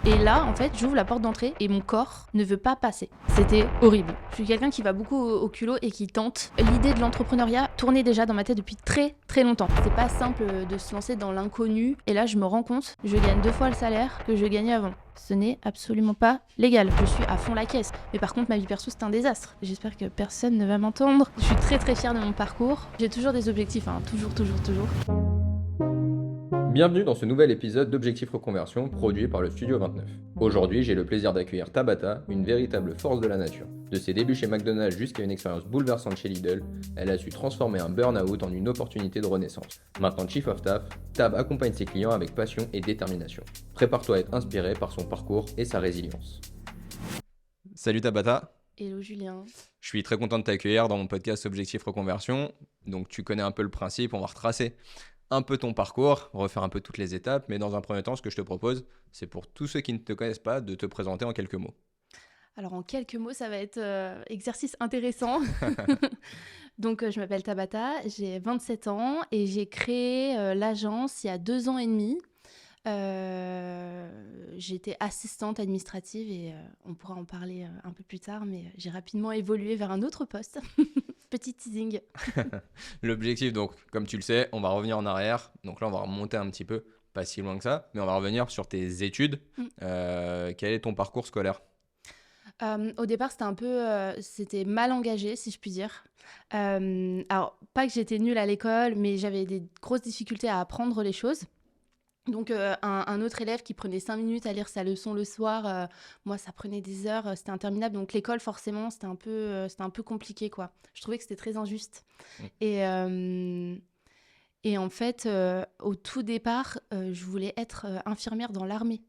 Et là, en fait, j'ouvre la porte d'entrée et mon corps ne veut pas passer. C'était horrible. Je suis quelqu'un qui va beaucoup au culot et qui tente. L'idée de l'entrepreneuriat tournait déjà dans ma tête depuis très très longtemps. C'est pas simple de se lancer dans l'inconnu. Et là, je me rends compte, je gagne 2 fois le salaire que je gagnais avant. Ce n'est absolument pas légal. Je suis à fond la caisse. Mais par contre, ma vie perso, c'est un désastre. J'espère que personne ne va m'entendre. Je suis très très fière de mon parcours. J'ai toujours des objectifs, toujours. Bienvenue dans ce nouvel épisode d'Objectif Reconversion produit par le Studio 29. Aujourd'hui, j'ai le plaisir d'accueillir Tabata, une véritable force de la nature. De ses débuts chez McDonald's jusqu'à une expérience bouleversante chez Lidl, elle a su transformer un burn-out en une opportunité de renaissance. Maintenant Chief of Staff, Tab accompagne ses clients avec passion et détermination. Prépare-toi à être inspiré par son parcours et sa résilience. Salut Tabata. Hello Julien. Je suis très content de t'accueillir dans mon podcast Objectif Reconversion. Donc tu connais un peu le principe, on va retracer un peu ton parcours, refaire un peu toutes les étapes, mais dans un premier temps, ce que je te propose, c'est pour tous ceux qui ne te connaissent pas, de te présenter en quelques mots. Alors en quelques mots, ça va être exercice intéressant. Donc je m'appelle Tabata, j'ai 27 ans et j'ai créé l'agence il y a 2 ans et demi. J'étais assistante administrative et on pourra en parler un peu plus tard, mais j'ai rapidement évolué vers un autre poste. Petit teasing. L'objectif, donc, comme tu le sais, on va revenir en arrière. Donc là, on va remonter un petit peu, pas si loin que ça, mais on va revenir sur tes études. Quel est ton parcours scolaire ? Au départ, c'était mal engagé, si je puis dire. Alors, pas que j'étais nulle à l'école, mais j'avais des grosses difficultés à apprendre les choses. Donc, un autre élève qui prenait 5 minutes à lire sa leçon le soir, moi, ça prenait des heures, c'était interminable. Donc, l'école, forcément, c'était un peu compliqué, quoi. Je trouvais que c'était très injuste. Et en fait, au tout départ, je voulais être infirmière dans l'armée.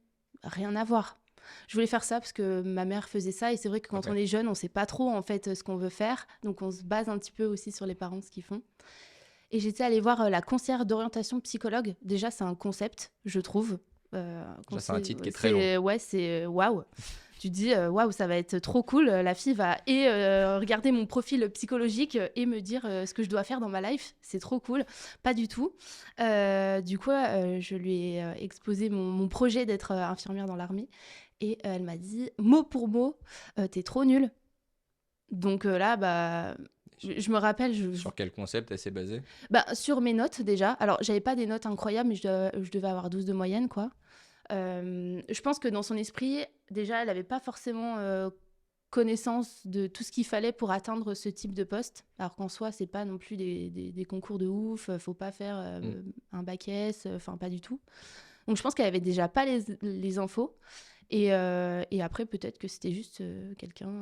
Rien à voir. Je voulais faire ça parce que ma mère faisait ça. Et c'est vrai que quand on est jeune, on ne sait pas trop, en fait, ce qu'on veut faire. Donc, on se base un petit peu aussi sur les parents, ce qu'ils font. Et j'étais allée voir la conseillère d'orientation psychologue. Déjà, c'est un concept, je trouve. Ça, c'est un titre qui est très long. Ouais, c'est waouh. Tu te dis, waouh, ça va être trop cool. La fille va regarder mon profil psychologique et me dire ce que je dois faire dans ma life. C'est trop cool. Pas du tout. Du coup, je lui ai exposé mon projet d'être infirmière dans l'armée. Et elle m'a dit, mot pour mot, t'es trop nulle. Donc là, je me rappelle... Sur quel concept elle s'est basée ? Sur mes notes, déjà. Alors, j'avais pas des notes incroyables, mais je devais avoir 12 de moyenne, quoi. Je pense que dans son esprit, déjà, elle n'avait pas forcément connaissance de tout ce qu'il fallait pour atteindre ce type de poste. Alors qu'en soi, c'est pas non plus des concours de ouf, faut pas faire un bac S, enfin, pas du tout. Donc, je pense qu'elle avait déjà pas les infos. Et après, peut-être que c'était juste quelqu'un...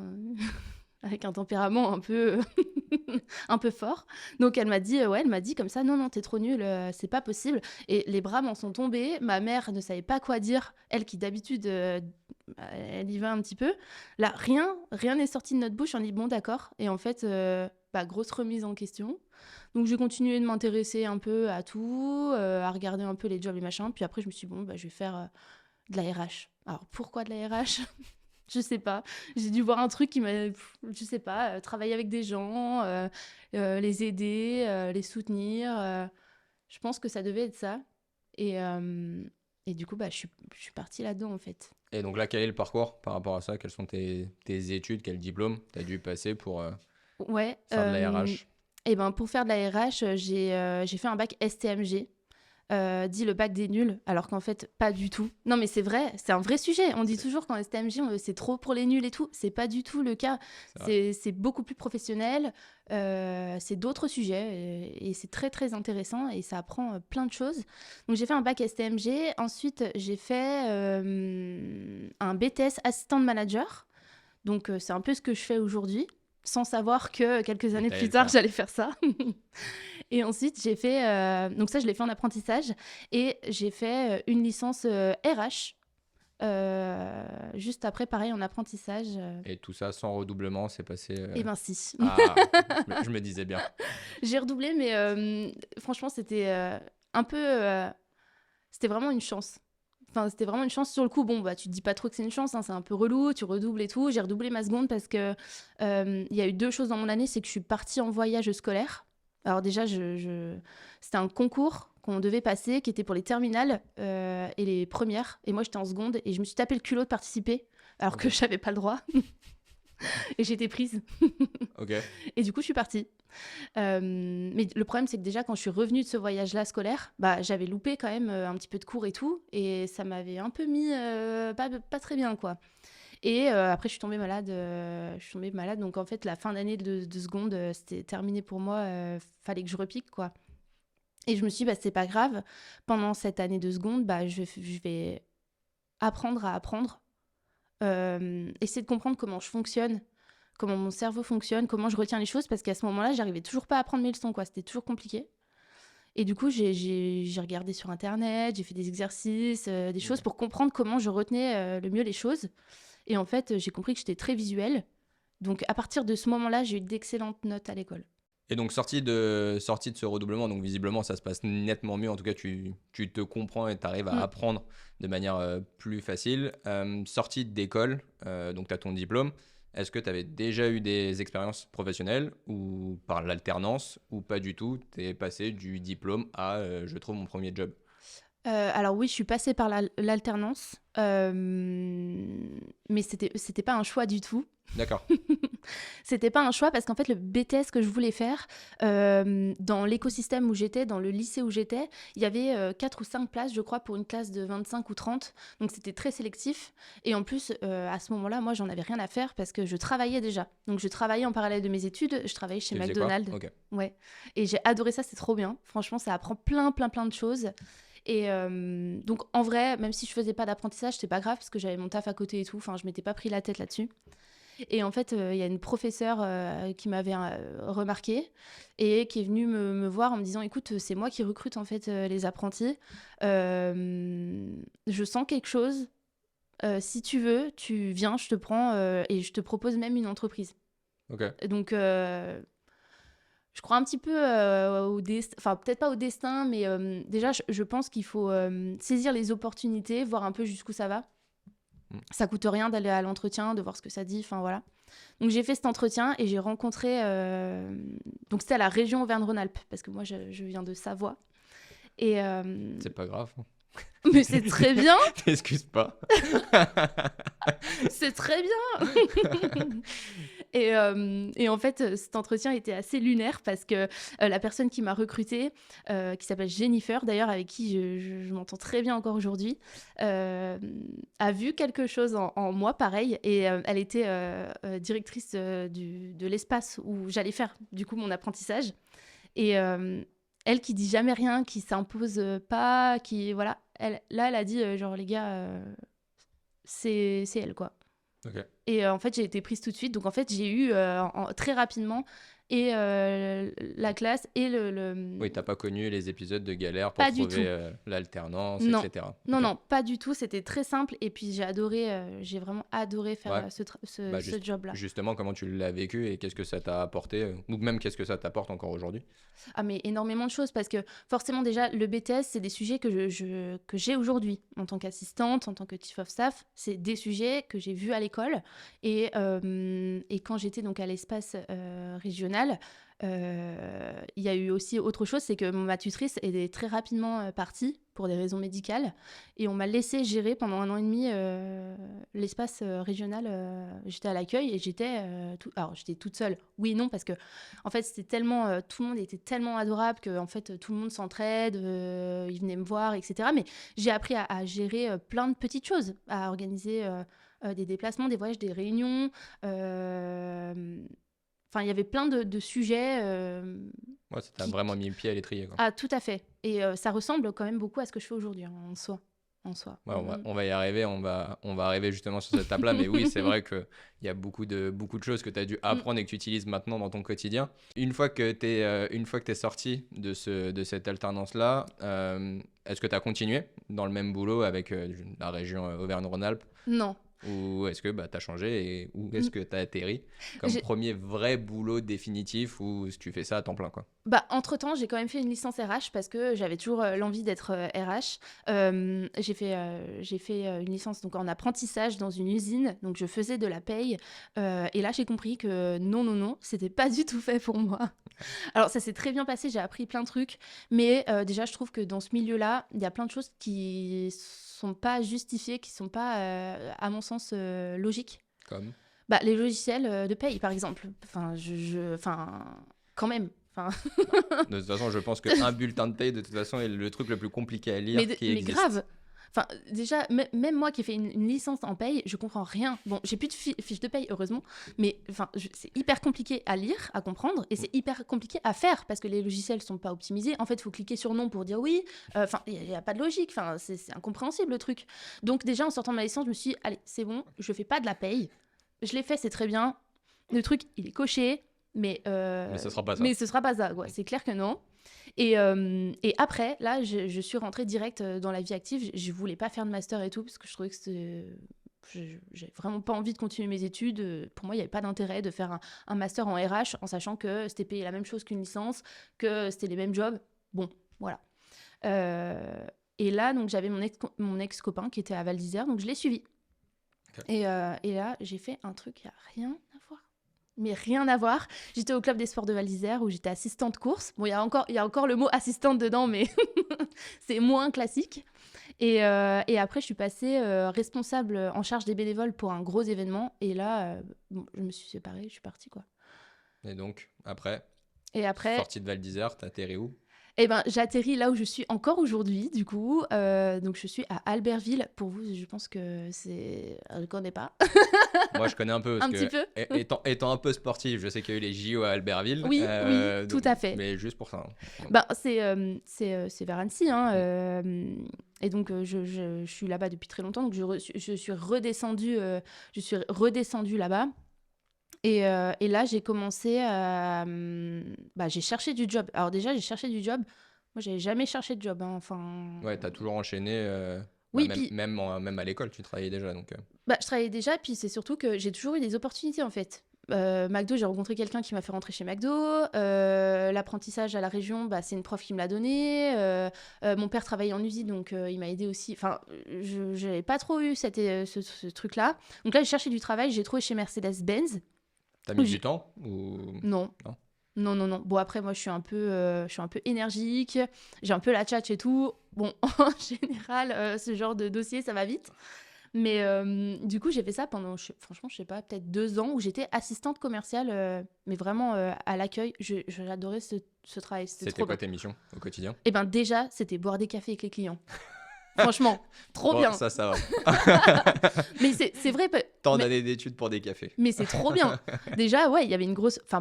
avec un tempérament un peu un peu fort. Donc elle m'a dit comme ça, non, t'es trop nulle, c'est pas possible. Et les bras m'en sont tombés. Ma mère ne savait pas quoi dire. Elle qui d'habitude, elle y va un petit peu. Là, rien n'est sorti de notre bouche. On dit bon, d'accord. Et en fait, grosse remise en question. Donc j'ai continué de m'intéresser un peu à tout, à regarder un peu les jobs et machin. Puis après, je me suis dit, je vais faire de la RH. Alors pourquoi de la RH ? Je sais pas. J'ai dû voir un truc qui m'a... Je sais pas, travailler avec des gens, les aider, les soutenir. Je pense que ça devait être ça. Et du coup, je suis partie là-dedans, en fait. Et donc là, quel est le parcours par rapport à ça ? Quelles sont tes études ? Quel diplôme tu as dû passer pour faire de la RH ? Pour faire de la RH, j'ai fait un bac STMG. Dit le bac des nuls, alors qu'en fait, pas du tout. Non, mais c'est vrai, c'est un vrai sujet. On dit toujours qu'en STMG, c'est trop pour les nuls et tout. C'est pas du tout le cas. C'est beaucoup plus professionnel. C'est d'autres sujets et c'est très, très intéressant et ça apprend plein de choses. Donc, j'ai fait un bac STMG. Ensuite, j'ai fait un BTS assistant manager. Donc, c'est un peu ce que je fais aujourd'hui, sans savoir que quelques années plus tard, j'allais faire ça. Et ensuite, j'ai fait... donc ça, je l'ai fait en apprentissage. Et j'ai fait une licence RH. Juste après, pareil, en apprentissage. Et tout ça sans redoublement, c'est passé... Si. Je me disais bien. J'ai redoublé, mais franchement, c'était un peu... c'était vraiment une chance. Enfin, c'était vraiment une chance sur le coup. Bon, tu te dis pas trop que c'est une chance, hein, c'est un peu relou, tu redoubles et tout. J'ai redoublé ma seconde parce que y a eu 2 choses dans mon année. C'est que je suis partie en voyage scolaire. Alors déjà, c'était un concours qu'on devait passer, qui étaient pour les terminales et les premières. Et moi, j'étais en seconde et je me suis tapé le culot de participer, alors que je n'avais pas le droit. Et j'étais prise. Ok. Et du coup, je suis partie. Mais le problème, c'est que déjà, quand je suis revenue de ce voyage-là scolaire, bah, j'avais loupé quand même un petit peu de cours et tout. Et ça m'avait un peu mis pas très bien, quoi. Et après, je suis tombée malade. Donc, en fait, la fin d'année de seconde, c'était terminé pour moi. Fallait que je repique, quoi. Et je me suis dit, bah, c'est pas grave. Pendant cette année de seconde, bah, je vais apprendre à apprendre. Essayer de comprendre comment je fonctionne, comment mon cerveau fonctionne, comment je retiens les choses, parce qu'à ce moment-là, j'arrivais toujours pas à apprendre mes leçons, quoi. C'était toujours compliqué. Et du coup, j'ai regardé sur Internet, j'ai fait des exercices, des choses pour comprendre comment je retenais le mieux les choses. Et en fait, j'ai compris que j'étais très visuelle. Donc, à partir de ce moment-là, j'ai eu d'excellentes notes à l'école. Et donc, sortie de ce redoublement, donc visiblement, ça se passe nettement mieux. En tout cas, tu te comprends et tu arrives à apprendre de manière plus facile. Sortie d'école, donc tu as ton diplôme. Est-ce que tu avais déjà eu des expériences professionnelles ou par l'alternance ou pas du tout? Tu es passé du diplôme à je trouve mon premier job. Alors oui, je suis passée par l'alternance, mais c'était pas un choix du tout. D'accord. C'était pas un choix parce qu'en fait, le BTS que je voulais faire, dans l'écosystème où j'étais, dans le lycée où j'étais, il y avait 4 ou 5 places, je crois, pour une classe de 25 ou 30. Donc, c'était très sélectif. Et en plus, à ce moment-là, moi, j'en avais rien à faire parce que je travaillais déjà. Donc, je travaillais en parallèle de mes études. Je travaillais chez Tu faisais quoi? McDonald's. Ok. Ouais. Et j'ai adoré ça, c'est trop bien. Franchement, ça apprend plein de choses. Et donc, en vrai, même si je faisais pas d'apprentissage, c'était pas grave parce que j'avais mon taf à côté et tout. Enfin, je m'étais pas pris la tête là-dessus. Et en fait, il y a une professeure qui m'avait remarqué et qui est venue me voir en me disant, écoute, c'est moi qui recrute en fait les apprentis. Je sens quelque chose. Si tu veux, tu viens, je te prends et je te propose même une entreprise. Ok. Donc, je crois un petit peu au destin, enfin peut-être pas au destin, mais déjà, je pense qu'il faut saisir les opportunités, voir un peu jusqu'où ça va. Ça coûte rien d'aller à l'entretien, de voir ce que ça dit, enfin voilà. Donc j'ai fait cet entretien et j'ai rencontré, donc c'était à la région Auvergne-Rhône-Alpes, parce que moi je viens de Savoie. Et, C'est pas grave. mais c'est très bien, T'excuses pas. c'est très bien. Et en fait, cet entretien était assez lunaire parce que la personne qui m'a recrutée, qui s'appelle Jennifer, d'ailleurs, avec qui je m'entends très bien encore aujourd'hui, a vu quelque chose en moi, pareil. Et elle était directrice de l'espace où j'allais faire, du coup, mon apprentissage. Et elle qui dit jamais rien, qui s'impose pas, qui, voilà. Elle a dit, genre, les gars, c'est elle, quoi. Ok. Et en fait, j'ai été prise tout de suite. Donc, en fait, j'ai eu très rapidement et la classe et Oui, t'as pas connu les épisodes de galère pour Pas du trouver tout. l'alternance, Non. etc. Non, Ok. non, pas du tout. C'était très simple. Et puis, j'ai vraiment adoré faire Ouais. Bah, ce job-là. justement, comment tu l'as vécu et qu'est-ce que ça t'a apporté ou même qu'est-ce que ça t'apporte encore aujourd'hui? Ah, mais énormément de choses parce que forcément, déjà, le BTS, c'est des sujets que j'ai aujourd'hui en tant qu'assistante, en tant que chief of staff. C'est des sujets que j'ai vus à l'école. Et quand j'étais donc à l'espace régional, il y a eu aussi autre chose, c'est que ma tutrice est très rapidement partie pour des raisons médicales et on m'a laissé gérer pendant 1 an et demi l'espace régional. J'étais à l'accueil et alors j'étais toute seule. Oui et non, parce que en fait c'était tellement tout le monde était tellement adorable que en fait tout le monde s'entraide, ils venaient me voir, etc. Mais j'ai appris à gérer plein de petites choses, à organiser des déplacements, des voyages, des réunions. Enfin, il y avait plein de sujets. Ouais, ça t'a vraiment mis le pied à l'étrier, quoi. Ah, tout à fait. Et ça ressemble quand même beaucoup à ce que je fais aujourd'hui, hein, en soi. Ouais, on va y arriver, on va arriver justement sur cette table-là, mais oui, c'est vrai qu'il y a beaucoup de choses que tu as dû apprendre et que tu utilises maintenant dans ton quotidien. Une fois que tu es sorti de cette alternance-là, est-ce que tu as continué dans le même boulot avec la région Auvergne-Rhône-Alpes? Non. Ou est-ce que t'as changé et où est-ce que t'as atterri comme J'ai- premier vrai boulot définitif ou tu fais ça à temps plein, quoi? Entre-temps, j'ai quand même fait une licence RH parce que j'avais toujours l'envie d'être RH. J'ai fait une licence donc, en apprentissage dans une usine, donc je faisais de la paye. Et là, j'ai compris que non, non, non, c'était pas du tout fait pour moi. Alors, ça s'est très bien passé, j'ai appris plein de trucs, mais déjà, je trouve que dans ce milieu-là, il y a plein de choses qui sont pas justifiées, qui sont pas, à mon sens, logiques. Comme? Les logiciels de paye, par exemple. Enfin, quand même. Enfin, De toute façon, je pense qu'un bulletin de paye, de toute façon, est le truc le plus compliqué à lire qui mais existe. grave. Enfin, déjà, même moi qui ai fait une licence en paye, je comprends rien. Bon, j'ai plus de fiche de paye, heureusement, mais enfin, c'est hyper compliqué à lire, à comprendre, et c'est hyper compliqué à faire parce que les logiciels sont pas optimisés. En fait, il faut cliquer sur non pour dire oui. Enfin, il n'y a pas de logique. Enfin, c'est incompréhensible le truc. Donc, déjà, en sortant de ma licence, je me suis dit, allez, c'est bon, je fais pas de la paye. Je l'ai fait, c'est très bien. Le truc, il est coché, mais ce sera pas ça. mais ce sera pas ça, quoi. C'est clair que non. Et après, là, je suis rentrée direct dans la vie active. Je voulais pas faire de master et tout, parce que je trouvais que j'ai vraiment pas envie de continuer mes études. Pour moi, il n'y avait pas d'intérêt de faire un master en RH en sachant que c'était payé la même chose qu'une licence, que c'était les mêmes jobs. Bon, voilà. Et là, donc, j'avais mon ex-copain qui était à Val d'Isère, donc je l'ai suivi. Okay. Et là, j'ai fait un truc qui n'a rien à voir. Mais rien à voir. J'étais au club des sports de Val d'Isère où j'étais assistante course. Bon, il y a encore le mot assistante dedans, mais c'est moins classique. Et après, je suis passée responsable en charge des bénévoles pour un gros événement. Et là, je me suis séparée, je suis partie, quoi. Et donc, après, sortie de Val d'Isère, t'as atterri où? J'atterris là où je suis encore aujourd'hui, du coup. Donc, je suis à Albertville. Pour vous, je pense que c'est... Je ne connais pas. Moi, je connais un peu. Parce petit peu. Étant un peu sportif, je sais qu'il y a eu les JO à Albertville. Oui, tout à fait. Mais juste pour ça. C'est vers Annecy. Hein, et donc, je suis là-bas depuis très longtemps. Donc, je suis redescendue là-bas. Et là, j'ai commencé à... j'ai cherché du job. Alors déjà, j'ai cherché du job. Moi, j'avais jamais cherché de job. Hein. Enfin... Ouais, t'as toujours enchaîné. Oui, même à l'école, tu travaillais déjà. Donc, je travaillais déjà, puis c'est surtout que j'ai toujours eu des opportunités, en fait. McDo, j'ai rencontré quelqu'un qui m'a fait rentrer chez McDo. L'apprentissage à la région, c'est une prof qui me l'a donné. Mon père travaillait en usine, donc il m'a aidé aussi. Enfin, je n'avais pas trop eu ce truc-là. Donc là, j'ai cherché du travail. J'ai trouvé chez Mercedes-Benz. T'as mis du temps ou... Non. Non. Bon, après, moi, je suis un peu énergique. J'ai un peu la tchatche et tout. Bon, en général, ce genre de dossier, ça va vite. Mais du coup, j'ai fait ça pendant, franchement, je sais pas, peut-être 2 ans où j'étais assistante commerciale, mais vraiment à l'accueil. J'adorais ce travail. C'était quoi tes missions au quotidien? Déjà, c'était boire des cafés avec les clients. Franchement, trop bien. Ça va. Mais c'est vrai. Tant d'années d'études pour des cafés. Mais c'est trop bien. Déjà, ouais, il y avait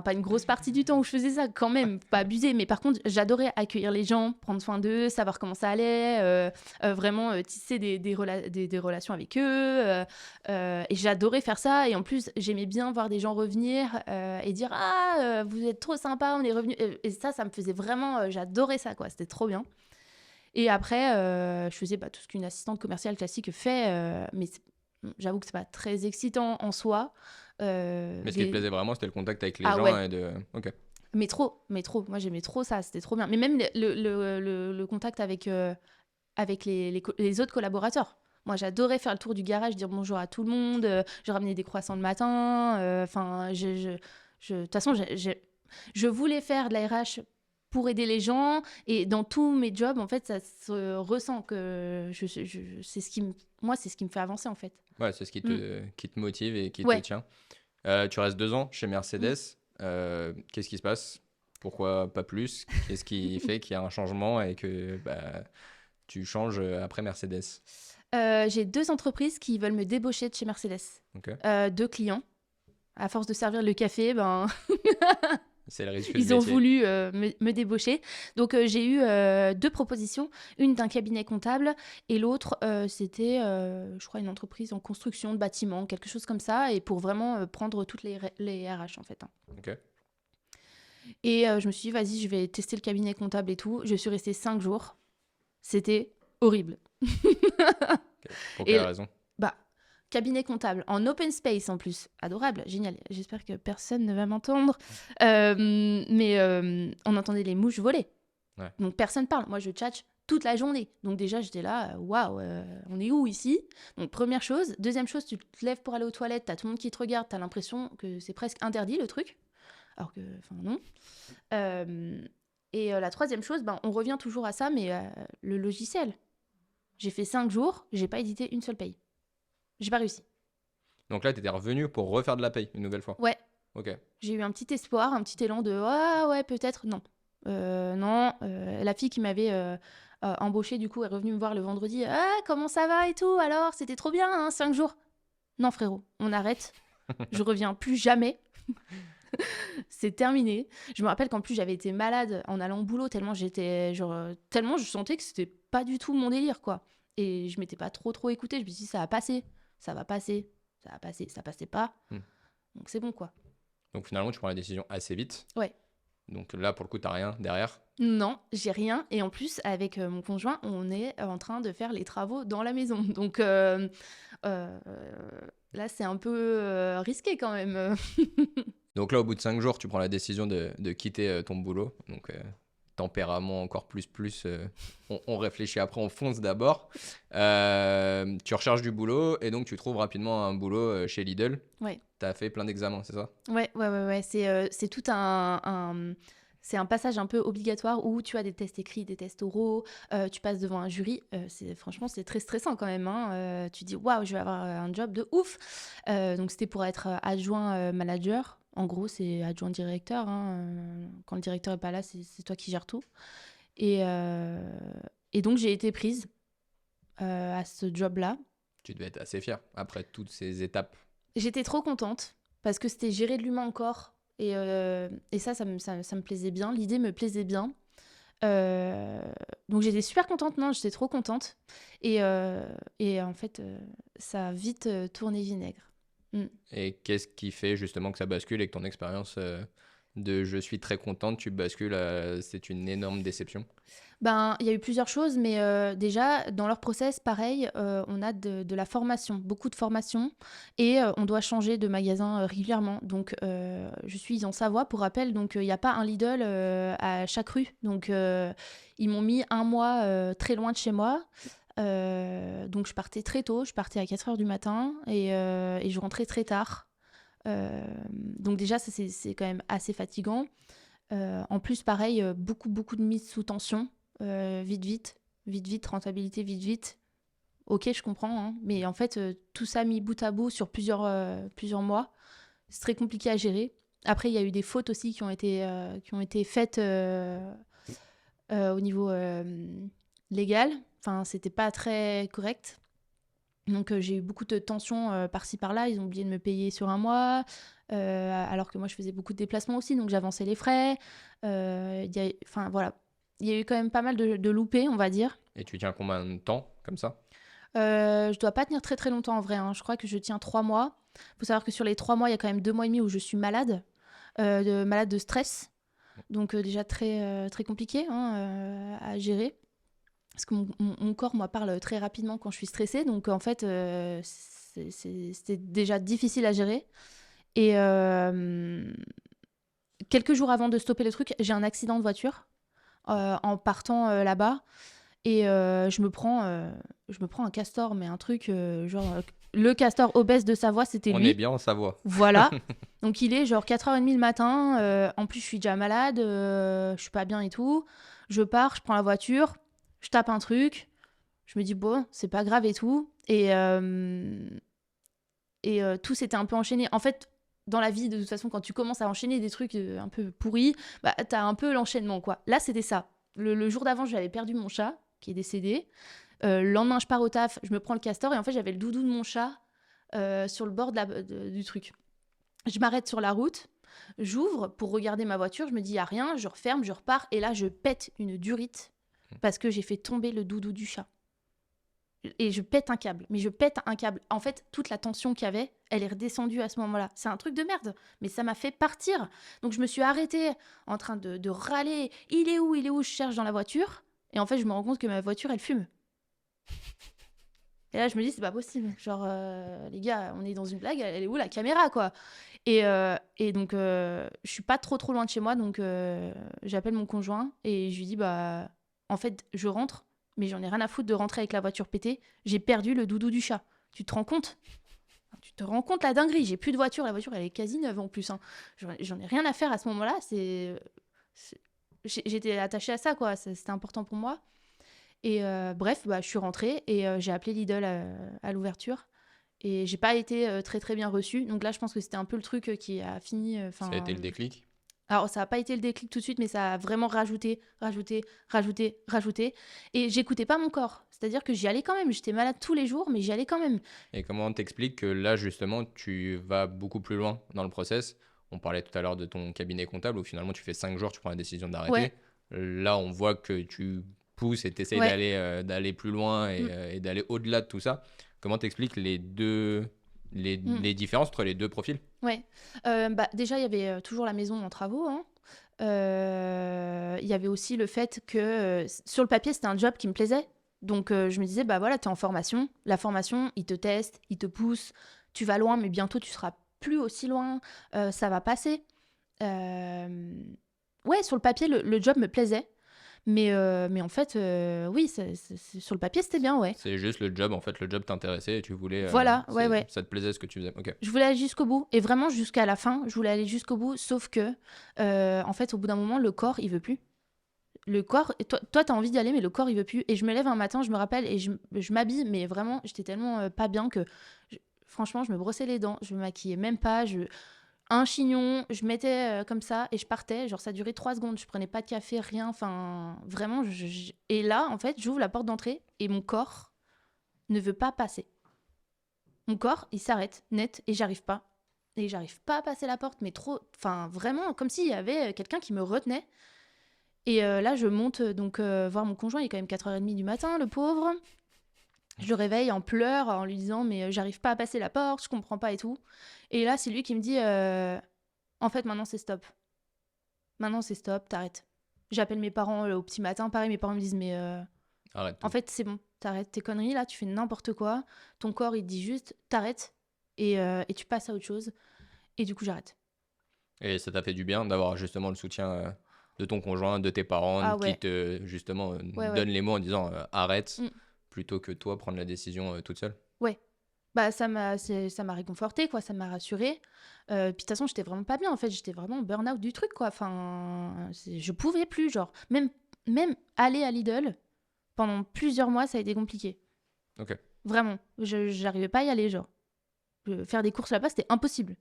pas une grosse partie du temps où je faisais ça, quand même, pas abusé. Mais par contre, j'adorais accueillir les gens, prendre soin d'eux, savoir comment ça allait, vraiment tisser des relations avec eux. Et j'adorais faire ça. Et en plus, j'aimais bien voir des gens revenir et dire « Ah, vous êtes trop sympa, on est revenus. » Et ça me faisait vraiment... j'adorais ça, quoi. C'était trop bien. Et après, je faisais tout ce qu'une assistante commerciale classique fait, mais j'avoue que c'est pas très excitant en soi. Mais ce qui te plaisait vraiment, c'était le contact avec les gens. Ouais. Et Ok. Mais trop. Moi, j'aimais trop ça, c'était trop bien. Mais même le contact avec les autres collaborateurs. Moi, j'adorais faire le tour du garage, dire bonjour à tout le monde. Je ramenais des croissants le matin. Enfin, de toute façon, je voulais faire de la RH pour aider les gens, et dans tous mes jobs, en fait, ça se ressent que c'est ce qui me fait avancer, en fait. Ouais, c'est ce qui te motive et qui te tient. Tu restes 2 ans chez Mercedes. Qu'est-ce qui se passe? Pourquoi pas plus? Qu'est-ce qui fait qu'il y a un changement et que tu changes après Mercedes? J'ai 2 entreprises qui veulent me débaucher de chez Mercedes. Okay. 2 clients. À force de servir le café, c'est le risque ils ont voulu me débaucher. Donc, j'ai eu 2 propositions. Une d'un cabinet comptable et l'autre, c'était, je crois, une entreprise en construction de bâtiments, quelque chose comme ça, et pour vraiment prendre toutes les RH, en fait. Hein. Okay. Et je me suis dit, vas-y, je vais tester le cabinet comptable et tout. Je suis restée 5 jours. C'était horrible. Okay. Pour quelle raison? cabinet comptable, en open space en plus. Adorable, génial. J'espère que personne ne va m'entendre. Mais on entendait les mouches voler. Ouais. Donc personne parle. Moi, je tchatche toute la journée. Donc déjà, j'étais là, waouh, on est où ici? Donc première chose. Deuxième chose, tu te lèves pour aller aux toilettes, t'as tout le monde qui te regarde, t'as l'impression que c'est presque interdit le truc. Alors que, enfin non. La troisième chose, on revient toujours à ça, mais le logiciel. J'ai fait 5 jours, j'ai pas édité une seule paye. J'ai pas réussi. Donc là, tu étais revenu pour refaire de la paye une nouvelle fois. Ouais. Ok. J'ai eu un petit espoir, un petit élan de ah ouais, peut-être. Non. Non. La fille qui m'avait embauchée, du coup, est revenue me voir le vendredi. Ah, comment ça va et tout? Alors, c'était trop bien, hein, 5 jours. Non, frérot, on arrête. Je reviens plus jamais. C'est terminé. Je me rappelle qu'en plus, j'avais été malade en allant au boulot, tellement tellement je sentais que c'était pas du tout mon délire, quoi. Et je m'étais pas trop écoutée. Je me suis dit, ça va passer, ça va passer, ça va passer, ça passait pas. Donc c'est bon, quoi. Donc finalement, tu prends la décision assez vite. Ouais. Donc là, pour le coup, t'as rien derrière. Non, j'ai rien. Et en plus, avec mon conjoint, on est en train de faire les travaux dans la maison. Donc là, c'est un peu risqué quand même. Donc là, au bout de 5 jours, tu prends la décision de quitter ton boulot. Donc tempérament encore plus. On réfléchit après, on fonce d'abord. Tu recherches du boulot et donc tu trouves rapidement un boulot chez Lidl. Ouais. T'as fait plein d'examens, c'est ça? Ouais. C'est tout c'est un passage un peu obligatoire où tu as des tests écrits, des tests oraux, tu passes devant un jury. Franchement, c'est très stressant quand même. Hein. Tu dis, waouh, je vais avoir un job de ouf. Donc, c'était pour être adjoint manager. En gros, c'est adjoint directeur. Hein. Quand le directeur n'est pas là, c'est toi qui gères tout. Et donc, j'ai été prise à ce job-là. Tu devais être assez fier après toutes ces étapes. J'étais trop contente parce que c'était gérer de l'humain encore. Et ça me plaisait bien. L'idée me plaisait bien. Donc j'étais super contente. Non, j'étais trop contente. Et en fait, ça a vite tourné vinaigre. Et qu'est-ce qui fait justement que ça bascule et que ton expérience de je suis très contente, tu bascules, c'est une énorme déception? Il y a eu plusieurs choses, mais déjà, dans leur process, pareil, on a de la formation, beaucoup de formation, et on doit changer de magasin régulièrement. Donc, je suis en Savoie, pour rappel, donc il n'y a pas un Lidl à chaque rue. Donc, ils m'ont mis 1 mois très loin de chez moi. Donc, je partais très tôt, je partais à 4h du matin, et je rentrais très tard. Donc déjà, ça, c'est quand même assez fatigant. En plus, pareil, beaucoup de mise sous tension. Vite, rentabilité, vite. Ok, je comprends, hein. Mais en fait, tout ça mis bout à bout sur plusieurs mois, c'est très compliqué à gérer. Après, il y a eu des fautes aussi qui ont été faites au niveau légal. Enfin, c'était pas très correct. Donc, j'ai eu beaucoup de tensions par-ci, par-là. Ils ont oublié de me payer sur 1 mois, alors que moi, je faisais beaucoup de déplacements aussi, donc j'avançais les frais. Enfin, voilà. Il y a eu quand même pas mal de loupés, on va dire. Et tu tiens combien de temps comme ça? Je dois pas tenir très très longtemps en vrai. Hein. Je crois que je tiens 3 mois. Il faut savoir que sur les 3 mois, il y a quand même 2 mois et demi où je suis malade, malade de stress. Donc déjà très, très compliqué à gérer. Parce que mon corps, moi, parle très rapidement quand je suis stressée. Donc en fait, c'était déjà difficile à gérer. Et quelques jours avant de stopper le truc, j'ai un accident de voiture en partant là-bas. Et je me prends un castor, mais un truc le castor obèse de Savoie, c'était lui. On est bien en Savoie. Voilà. Donc il est genre 4h30 le matin. En plus, je suis déjà malade. Je suis pas bien et tout. Je pars, je prends la voiture, je tape un truc. Je me dis, bon, c'est pas grave et tout. Et tout s'était un peu enchaîné. En fait, dans la vie, de toute façon, quand tu commences à enchaîner des trucs un peu pourris, t'as un peu l'enchaînement, quoi. Là, c'était ça. Le jour d'avant, j'avais perdu mon chat, qui est décédé. Le lendemain, je pars au taf, je me prends le castor, et en fait, j'avais le doudou de mon chat sur le bord du truc. Je m'arrête sur la route, j'ouvre pour regarder ma voiture, je me dis, il n'y a rien, je referme, je repars, et là, je pète une durite parce que j'ai fait tomber le doudou du chat. Et je pète un câble, En fait, toute la tension qu'il y avait, elle est redescendue à ce moment-là. C'est un truc de merde, mais ça m'a fait partir. Donc je me suis arrêtée en train de râler. Il est où? Je cherche dans la voiture. Et en fait, je me rends compte que ma voiture, elle fume. Et là, je me dis, c'est pas possible. Genre, les gars, on est dans une blague, elle est où la caméra, quoi? Et donc, je suis pas trop loin de chez moi, donc j'appelle mon conjoint et je lui dis, bah, en fait, je rentre, mais j'en ai rien à foutre de rentrer avec la voiture pétée. J'ai perdu le doudou du chat. Tu te rends compte? Tu te rends compte la dinguerie? J'ai plus de voiture, la voiture, elle est quasi neuve en plus, hein. J'en ai rien à faire à ce moment-là. J'étais attachée à ça, quoi. C'était important pour moi. Et bref, bah, je suis rentrée et j'ai appelé Lidl à l'ouverture. Et j'ai pas été très très bien reçue. Donc là, je pense que c'était un peu le truc qui a fini. Ça a été le déclic? Alors, ça n'a pas été le déclic tout de suite, mais ça a vraiment rajouté. Et j'écoutais pas mon corps. C'est-à-dire que j'y allais quand même. J'étais malade tous les jours, mais j'y allais quand même. Et comment t'expliques que là, justement, tu vas beaucoup plus loin dans le process? On parlait tout à l'heure de ton cabinet comptable où finalement tu fais 5 jours, tu prends la décision d'arrêter. Ouais, Là, on voit que tu pousses et tu essayes ouais. d'aller plus loin Mm, et d'aller au-delà de tout ça. Comment t'expliques mm. les différences entre les deux profils? Ouais. Bah, déjà, il y avait toujours la maison en travaux, hein. Il y avait aussi le fait que sur le papier, c'était un job qui me plaisait. Donc, je me disais, bah voilà, tu es en formation. La formation, ils te testent, ils te poussent. Tu vas loin, mais bientôt, tu seras plus aussi loin. Ça va passer. Euh, Ouais, sur le papier, le job me plaisait. Mais en fait, oui, sur le papier, c'était bien, ouais. C'est juste le job, en fait, le job t'intéressait et tu voulais, Voilà, ouais, ouais. ça te plaisait ce que tu faisais. Ok. Je voulais aller jusqu'au bout. Et vraiment, jusqu'à la fin, je voulais aller jusqu'au bout. Sauf que, en fait, au bout d'un moment, le corps, il veut plus. Le corps, et toi, t'as envie d'y aller, mais le corps, il veut plus. Et je me lève un matin, je me rappelle, et je m'habille, mais vraiment, j'étais tellement pas bien que, franchement, je me brossais les dents, je me maquillais même pas, un chignon, je mettais comme ça, et je partais. Genre, ça durait 3 secondes, je prenais pas de café, rien, enfin, vraiment. Et là, en fait, j'ouvre la porte d'entrée, et mon corps ne veut pas passer. Mon corps, il s'arrête, net, et j'arrive pas. Et j'arrive pas à passer la porte, mais trop. Enfin, vraiment, comme s'il y avait quelqu'un qui me retenait. Et là, je monte donc voir mon conjoint, il est quand même 4h30 du matin, le pauvre. Je le réveille en pleurs, en lui disant, mais j'arrive pas à passer la porte, je comprends pas et tout. Et là, c'est lui qui me dit, en fait, maintenant, c'est stop. Maintenant, c'est stop, t'arrêtes. J'appelle mes parents au petit matin, pareil, mes parents me disent, mais Arrête en tout. fait, c'est bon, t'arrêtes tes conneries, là, tu fais n'importe quoi. Ton corps, il te dit juste, t'arrêtes et tu passes à autre chose. Et du coup, j'arrête. Et ça t'a fait du bien d'avoir justement le soutien de ton conjoint, de tes parents, Ah qui ouais, te justement ouais, ouais. donnent les mots en disant arrête, Mm, plutôt que toi prendre la décision toute seule. ouais. Bah, ça m'a réconforté, quoi, ça m'a rassuré. Puis de toute façon, j'étais vraiment pas bien, en fait, j'étais vraiment en burn-out du truc, quoi. Enfin, je pouvais plus, genre. Même aller à Lidl, pendant plusieurs mois, ça a été compliqué. Ok. Vraiment. J'arrivais pas à y aller, genre. Faire des courses là-bas, c'était impossible.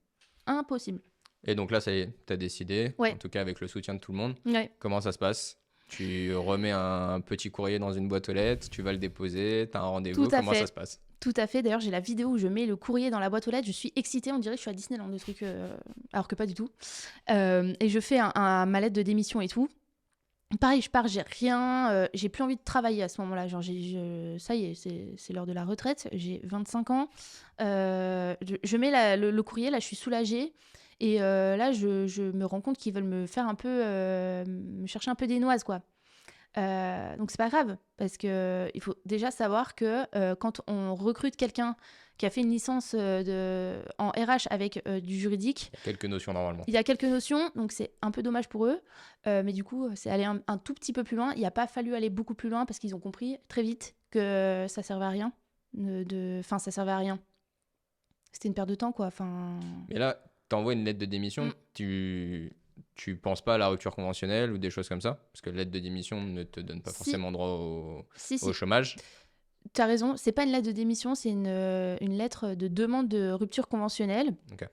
Impossible. Et donc là, ça y est, t'as décidé, en Ouais, tout cas avec le soutien de tout le monde. ouais. Comment ça se passe? Tu remets un petit courrier dans une boîte aux lettres, tu vas le déposer, t'as un Tout rendez-vous, à comment ça fait. se passe? Tout à fait. D'ailleurs, j'ai la vidéo où je mets le courrier dans la boîte aux lettres. Je suis excitée. On dirait que je suis à Disneyland, le truc. Alors que pas du tout. Et je fais ma lettre de démission et tout. Pareil, je pars, j'ai rien. J'ai plus envie de travailler à ce moment-là. Genre, ça y est, c'est l'heure de la retraite. J'ai 25 ans. Je mets le courrier, là, je suis soulagée. Et là, je me rends compte qu'ils veulent me faire un peu. Me chercher un peu des noises, quoi. Donc c'est pas grave, parce que il faut déjà savoir que quand on recrute quelqu'un qui a fait une licence en RH avec du juridique, Il y a quelques notions normalement. il y a quelques notions, donc c'est un peu dommage pour eux, mais du coup c'est aller un tout petit peu plus loin. Il n'a pas fallu aller beaucoup plus loin parce qu'ils ont compris très vite que ça servait à rien. Enfin, ça servait à rien. C'était une perte de temps, quoi. Enfin, Mais là, t'envoies une lettre de mm, démission, tu penses pas à la rupture conventionnelle ou des choses comme ça? Parce que la lettre de démission ne te donne pas si, forcément droit si, au si. chômage. T'as raison, c'est pas une lettre de démission, c'est une lettre de demande de rupture conventionnelle. Ok.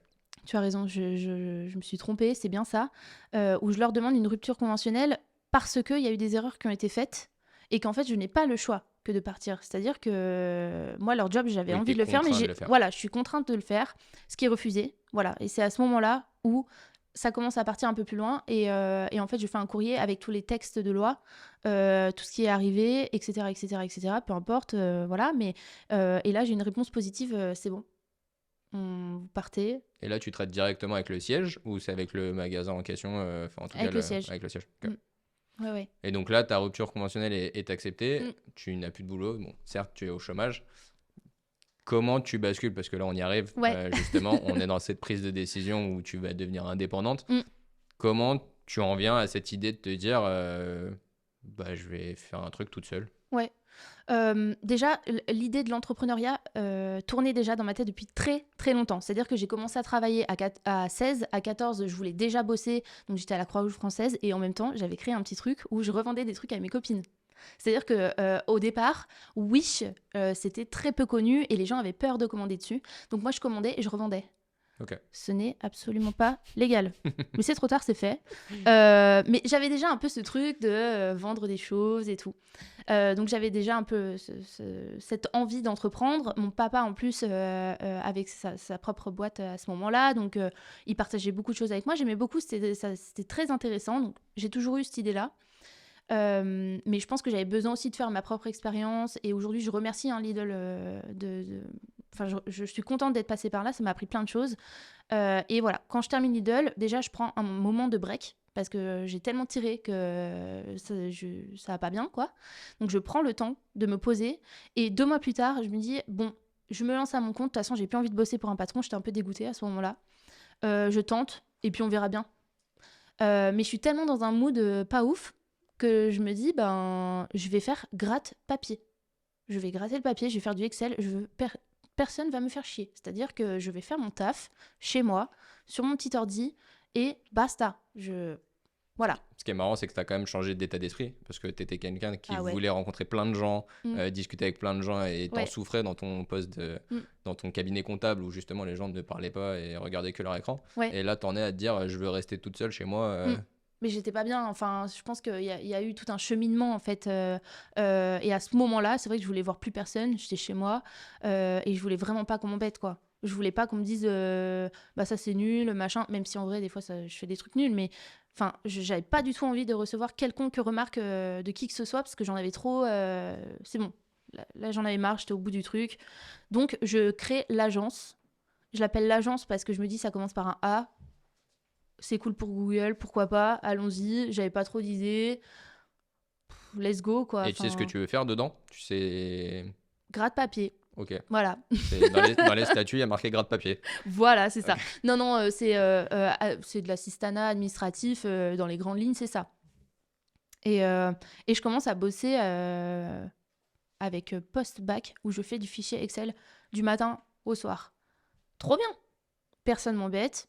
Tu as raison, je me suis trompée, c'est bien ça. Où je leur demande une rupture conventionnelle parce qu'il y a eu des erreurs qui ont été faites et qu'en fait, je n'ai pas le choix que de partir. C'est-à-dire que moi, leur job, j'avais Oui, envie t'es de le faire, mais contraint de le faire. voilà, je suis contrainte de le faire, ce qui est refusé. Voilà, et c'est à ce moment-là où ça commence à partir un peu plus loin et en fait, je fais un courrier avec tous les textes de loi, tout ce qui est arrivé, etc., etc., etc., peu importe, voilà. Mais, et là, j'ai une réponse positive, c'est bon. Vous partez Et là, tu traites directement avec le siège ou c'est avec le magasin en question, enfin en tout cas avec le siège. avec le siège. Ok. Ouais, ouais. Et donc là, ta rupture conventionnelle est acceptée, Mm. tu n'as plus de boulot. Bon, certes, tu es au chômage. Comment tu bascules? Parce que là, on y arrive. Ouais. Justement, on est dans cette prise de décision où tu vas devenir indépendante. Mm. Comment tu en viens à cette idée de te dire, bah, je vais faire un truc toute seule? Ouais. Déjà, l'idée de l'entrepreneuriat tournait déjà dans ma tête depuis très très longtemps. C'est-à-dire que j'ai commencé à travailler à 16, à 14, je voulais déjà bosser, donc j'étais à la Croix-Rouge française et en même temps, j'avais créé un petit truc où je revendais des trucs à mes copines. C'est-à-dire que au départ, Wish, c'était très peu connu et les gens avaient peur de commander dessus. Donc moi, je commandais et je revendais. Ok. Ce n'est absolument pas légal. Mais c'est trop tard, c'est fait. Mais j'avais déjà un peu ce truc de vendre des choses et tout. Donc j'avais déjà un peu cette envie d'entreprendre. Mon papa, en plus, avec sa propre boîte à ce moment-là. Donc il partageait beaucoup de choses avec moi. J'aimais beaucoup, c'était très intéressant. Donc j'ai toujours eu cette idée-là. Mais je pense que j'avais besoin aussi de faire ma propre expérience. Et aujourd'hui, je remercie Lidl Enfin, je suis contente d'être passée par là, ça m'a appris plein de choses. Et voilà, quand je termine Lidl, déjà, je prends un moment de break parce que j'ai tellement tiré que ça va pas bien, quoi. Donc, je prends le temps de me poser. Et 2 mois plus tard, je me dis, bon, je me lance à mon compte. De toute façon, j'ai plus envie de bosser pour un patron. J'étais un peu dégoûtée à ce moment-là. Je tente et puis on verra bien. Mais je suis tellement dans un mood pas ouf que je me dis, ben, je vais faire gratte papier. Je vais gratter le papier, je vais faire du Excel. Personne va me faire chier. C'est-à-dire que je vais faire mon taf chez moi, sur mon petit ordi, et basta. Voilà. Ce qui est marrant, c'est que tu as quand même changé d'état d'esprit parce que tu étais quelqu'un qui Ah ouais. voulait rencontrer plein de gens, Mm. discuter avec plein de gens et t'en Ouais. souffrais dans ton poste, Mm. dans ton cabinet comptable où justement les gens ne parlaient pas et regardaient que leur écran. Ouais. Et là, t'en es à te dire, je veux rester toute seule chez moi. Mais j'étais pas bien. Enfin, je pense qu'il y a eu tout un cheminement, en fait. Et à ce moment-là, c'est vrai que je voulais voir plus personne. J'étais chez moi. Et je voulais vraiment pas qu'on m'embête, quoi. Je voulais pas qu'on me dise, bah ça c'est nul, machin. Même si en vrai, des fois, je fais des trucs nuls. Mais enfin, j'avais pas du tout envie de recevoir quelconque remarque de qui que ce soit parce que j'en avais trop. C'est bon. Là, j'en avais marre. J'étais au bout du truc. Donc, je crée l'agence. Je l'appelle l'agence parce que je me dis, ça commence par un A. C'est cool pour Google, pourquoi pas, allons-y, j'avais pas trop d'idées, let's go quoi. Et tu sais ce que Enfin, tu veux faire dedans? Tu sais. gratte-papier, Ok. voilà. C'est dans les statuts, il y a marqué gratte-papier. Voilà, c'est ça. Ok. Non, non, c'est de l'assistanat administratif, dans les grandes lignes, c'est ça. Et je commence à bosser avec Postbac, où je fais du fichier Excel du matin au soir. Trop bien. Personne m'embête.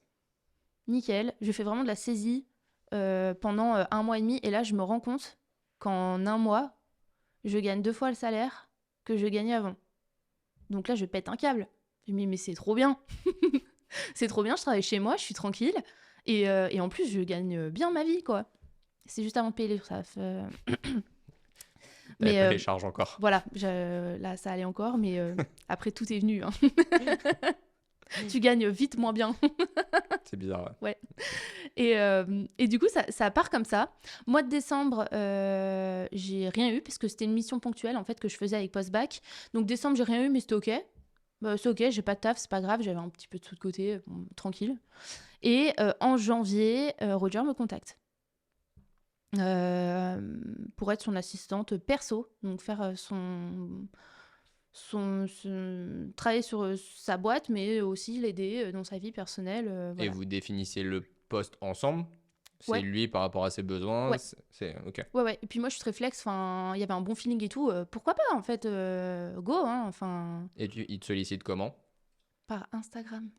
Nickel. Je fais vraiment de la saisie pendant 1 mois et demi. Et là, je me rends compte qu'en 1 mois, je gagne 2 fois le salaire que je gagnais avant. Donc là, je pète un câble. Je me dis, mais c'est trop bien. C'est trop bien, je travaille chez moi, je suis tranquille. Et en plus, je gagne bien ma vie, quoi. C'est juste avant de payer les URSSAF. T'avais Mais pas les charges encore. voilà, là, ça allait encore. Mais après, tout est venu. Hein. Tu gagnes vite moins bien. C'est bizarre. Ouais. Et du coup, ça part comme ça. Mois de décembre, j'ai rien eu, parce que c'était une mission ponctuelle en fait que je faisais avec Postbac. Donc décembre, j'ai rien eu, mais c'était ok. Bah, c'est ok, j'ai pas de taf, c'est pas grave, j'avais un petit peu de sous de côté, bon, tranquille. Et en janvier, Roger me contacte pour être son assistante perso, donc faire travailler sur sa boîte, mais aussi l'aider dans sa vie personnelle. Et Voilà. vous définissez le poste ensemble? C'est Ouais. lui par rapport à ses besoins? Ouais. C'est ok. Ouais, ouais. Et puis moi, je suis très flex. Enfin, il y avait un bon feeling et tout. Pourquoi pas, en fait, go, hein. Enfin, Et il te sollicite comment? par Instagram.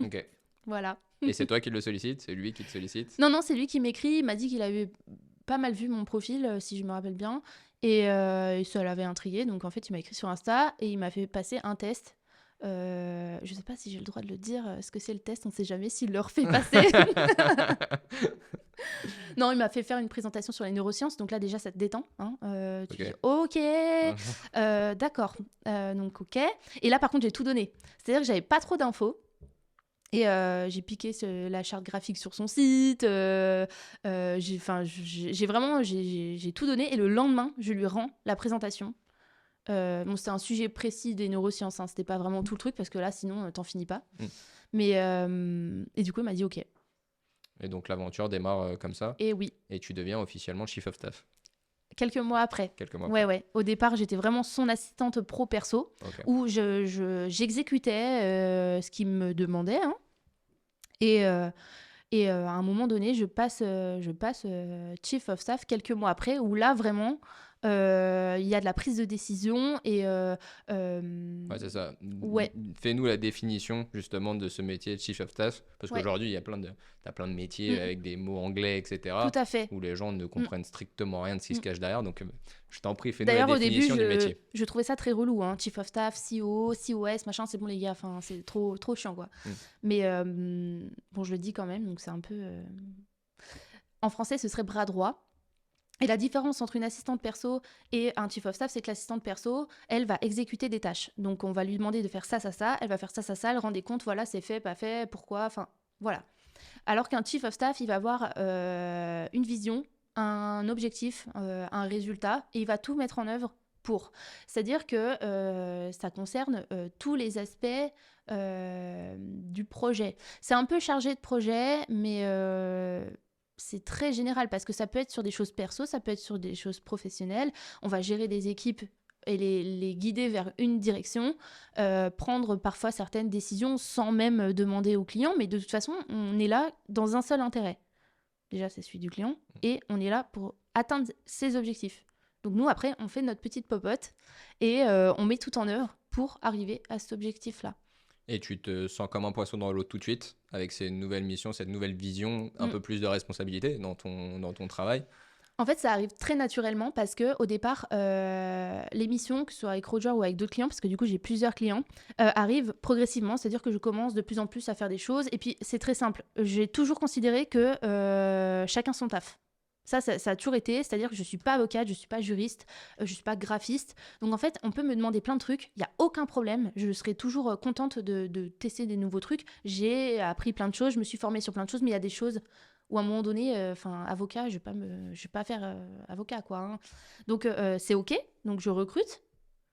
Ok. Voilà. Et c'est toi qui le sollicite? C'est lui qui te sollicite? Non, non, c'est lui qui m'écrit. Il m'a dit qu'il avait pas mal vu mon profil, si je me rappelle bien. Et ça l'avait intrigué. Donc, en fait, il m'a écrit sur Insta et il m'a fait passer un test. Je sais pas si j'ai le droit de le dire. Ce que c'est le test, on sait jamais s'il le refait passer. Non, il m'a fait faire une présentation sur les neurosciences. Donc là, déjà, ça te détend. Hein. Tu Ok. dis, ok, d'accord. Donc, ok. Et là, par contre, j'ai tout donné. C'est-à-dire que j'avais pas trop d'infos. Et j'ai piqué la charte graphique sur son site. J'ai vraiment j'ai tout donné. Et le lendemain, je lui rends la présentation. Bon, c'était un sujet précis des neurosciences. Hein, c'était pas vraiment tout le truc parce que là, sinon, t'en finis pas. Mm. Mais et du coup, il m'a dit ok. Et donc l'aventure démarre comme ça. Et oui. Et tu deviens officiellement Chief of Staff. Quelques mois après. Quelques mois Ouais, après. ouais. Au départ, j'étais vraiment son assistante pro perso, Ok. où j'exécutais ce qu'il me demandait. Hein. Et, à un moment donné, je passe Chief of Staff quelques mois après, où là, vraiment, il y a de la prise de décision. Ouais, c'est ça. Ouais, Fais-nous la définition justement de ce métier de Chief of Staff, parce ouais. qu'aujourd'hui, t'as plein de métiers Mm, avec des mots anglais, tout etc., à fait. où les gens ne Mm, comprennent strictement rien de ce qui se mm. cache derrière. Donc, je t'en prie, fais-nous la D'ailleurs, au début, définition du métier. je trouvais ça très relou. Hein. Chief of Staff, CEO, COS, machin, c'est bon, les gars. Enfin, c'est trop, trop chiant, quoi. Mm. Mais bon, je le dis quand même, donc c'est un peu. En français, ce serait bras droit. Et la différence entre une assistante perso et un chief of staff, c'est que l'assistante perso, elle va exécuter des tâches. Donc, on va lui demander de faire ça, ça, ça. Elle va faire ça, ça, ça. Elle rend des comptes, voilà, c'est fait, pas fait, pourquoi, enfin, voilà. Alors qu'un chief of staff, il va avoir une vision, un objectif, un résultat, et il va tout mettre en œuvre pour. C'est-à-dire que ça concerne tous les aspects du projet. C'est un peu chargé de projet, mais c'est très général parce que ça peut être sur des choses perso, ça peut être sur des choses professionnelles. On va gérer des équipes et les guider vers une direction, prendre parfois certaines décisions sans même demander au client, mais de toute façon, on est là dans un seul intérêt. Déjà, c'est celui du client, et on est là pour atteindre ses objectifs. Donc nous, après, on fait notre petite popote et on met tout en œuvre pour arriver à cet objectif-là. Et tu te sens comme un poisson dans l'eau tout de suite, avec ces nouvelles missions, cette nouvelle vision, un peu plus de responsabilité dans ton travail. En fait, ça arrive très naturellement parce que au départ, les missions, que ce soit avec Roger ou avec d'autres clients, parce que du coup j'ai plusieurs clients, arrivent progressivement. C'est-à-dire que je commence de plus en plus à faire des choses. Et puis c'est très simple. J'ai toujours considéré que chacun son taf. Ça a toujours été, c'est-à-dire que je ne suis pas avocate, je ne suis pas juriste, je ne suis pas graphiste. Donc en fait, on peut me demander plein de trucs, il n'y a aucun problème. Je serai toujours contente de tester des nouveaux trucs. J'ai appris plein de choses, je me suis formée sur plein de choses, mais il y a des choses où à un moment donné, avocat, je ne vais pas faire avocat, quoi. Hein. Donc c'est OK, donc je recrute.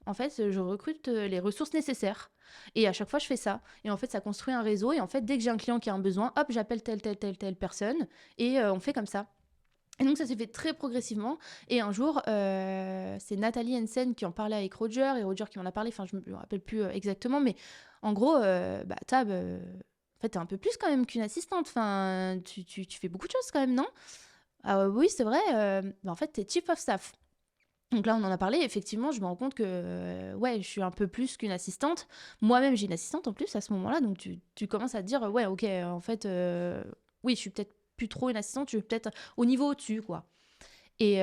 En fait, je recrute les ressources nécessaires. Et à chaque fois, je fais ça. Et en fait, ça construit un réseau. Et en fait, dès que j'ai un client qui a un besoin, hop, j'appelle telle personne. Et on fait comme ça. Et donc ça s'est fait très progressivement. Et un jour, c'est Nathalie Hansen qui en parlait avec Roger, et Roger qui m'en a parlé, enfin je me rappelle plus exactement, mais en gros, Tab, en fait, t'es un peu plus quand même qu'une assistante, enfin, tu fais beaucoup de choses quand même, non? Ah oui, c'est vrai, en fait, t'es chief of staff. Donc là, on en a parlé, effectivement, je me rends compte que ouais, je suis un peu plus qu'une assistante. Moi-même, j'ai une assistante en plus à ce moment-là, donc tu commences à te dire, ouais, ok, en fait, oui, je suis peut-être plus trop une assistante, je suis peut-être au niveau au-dessus, quoi. Et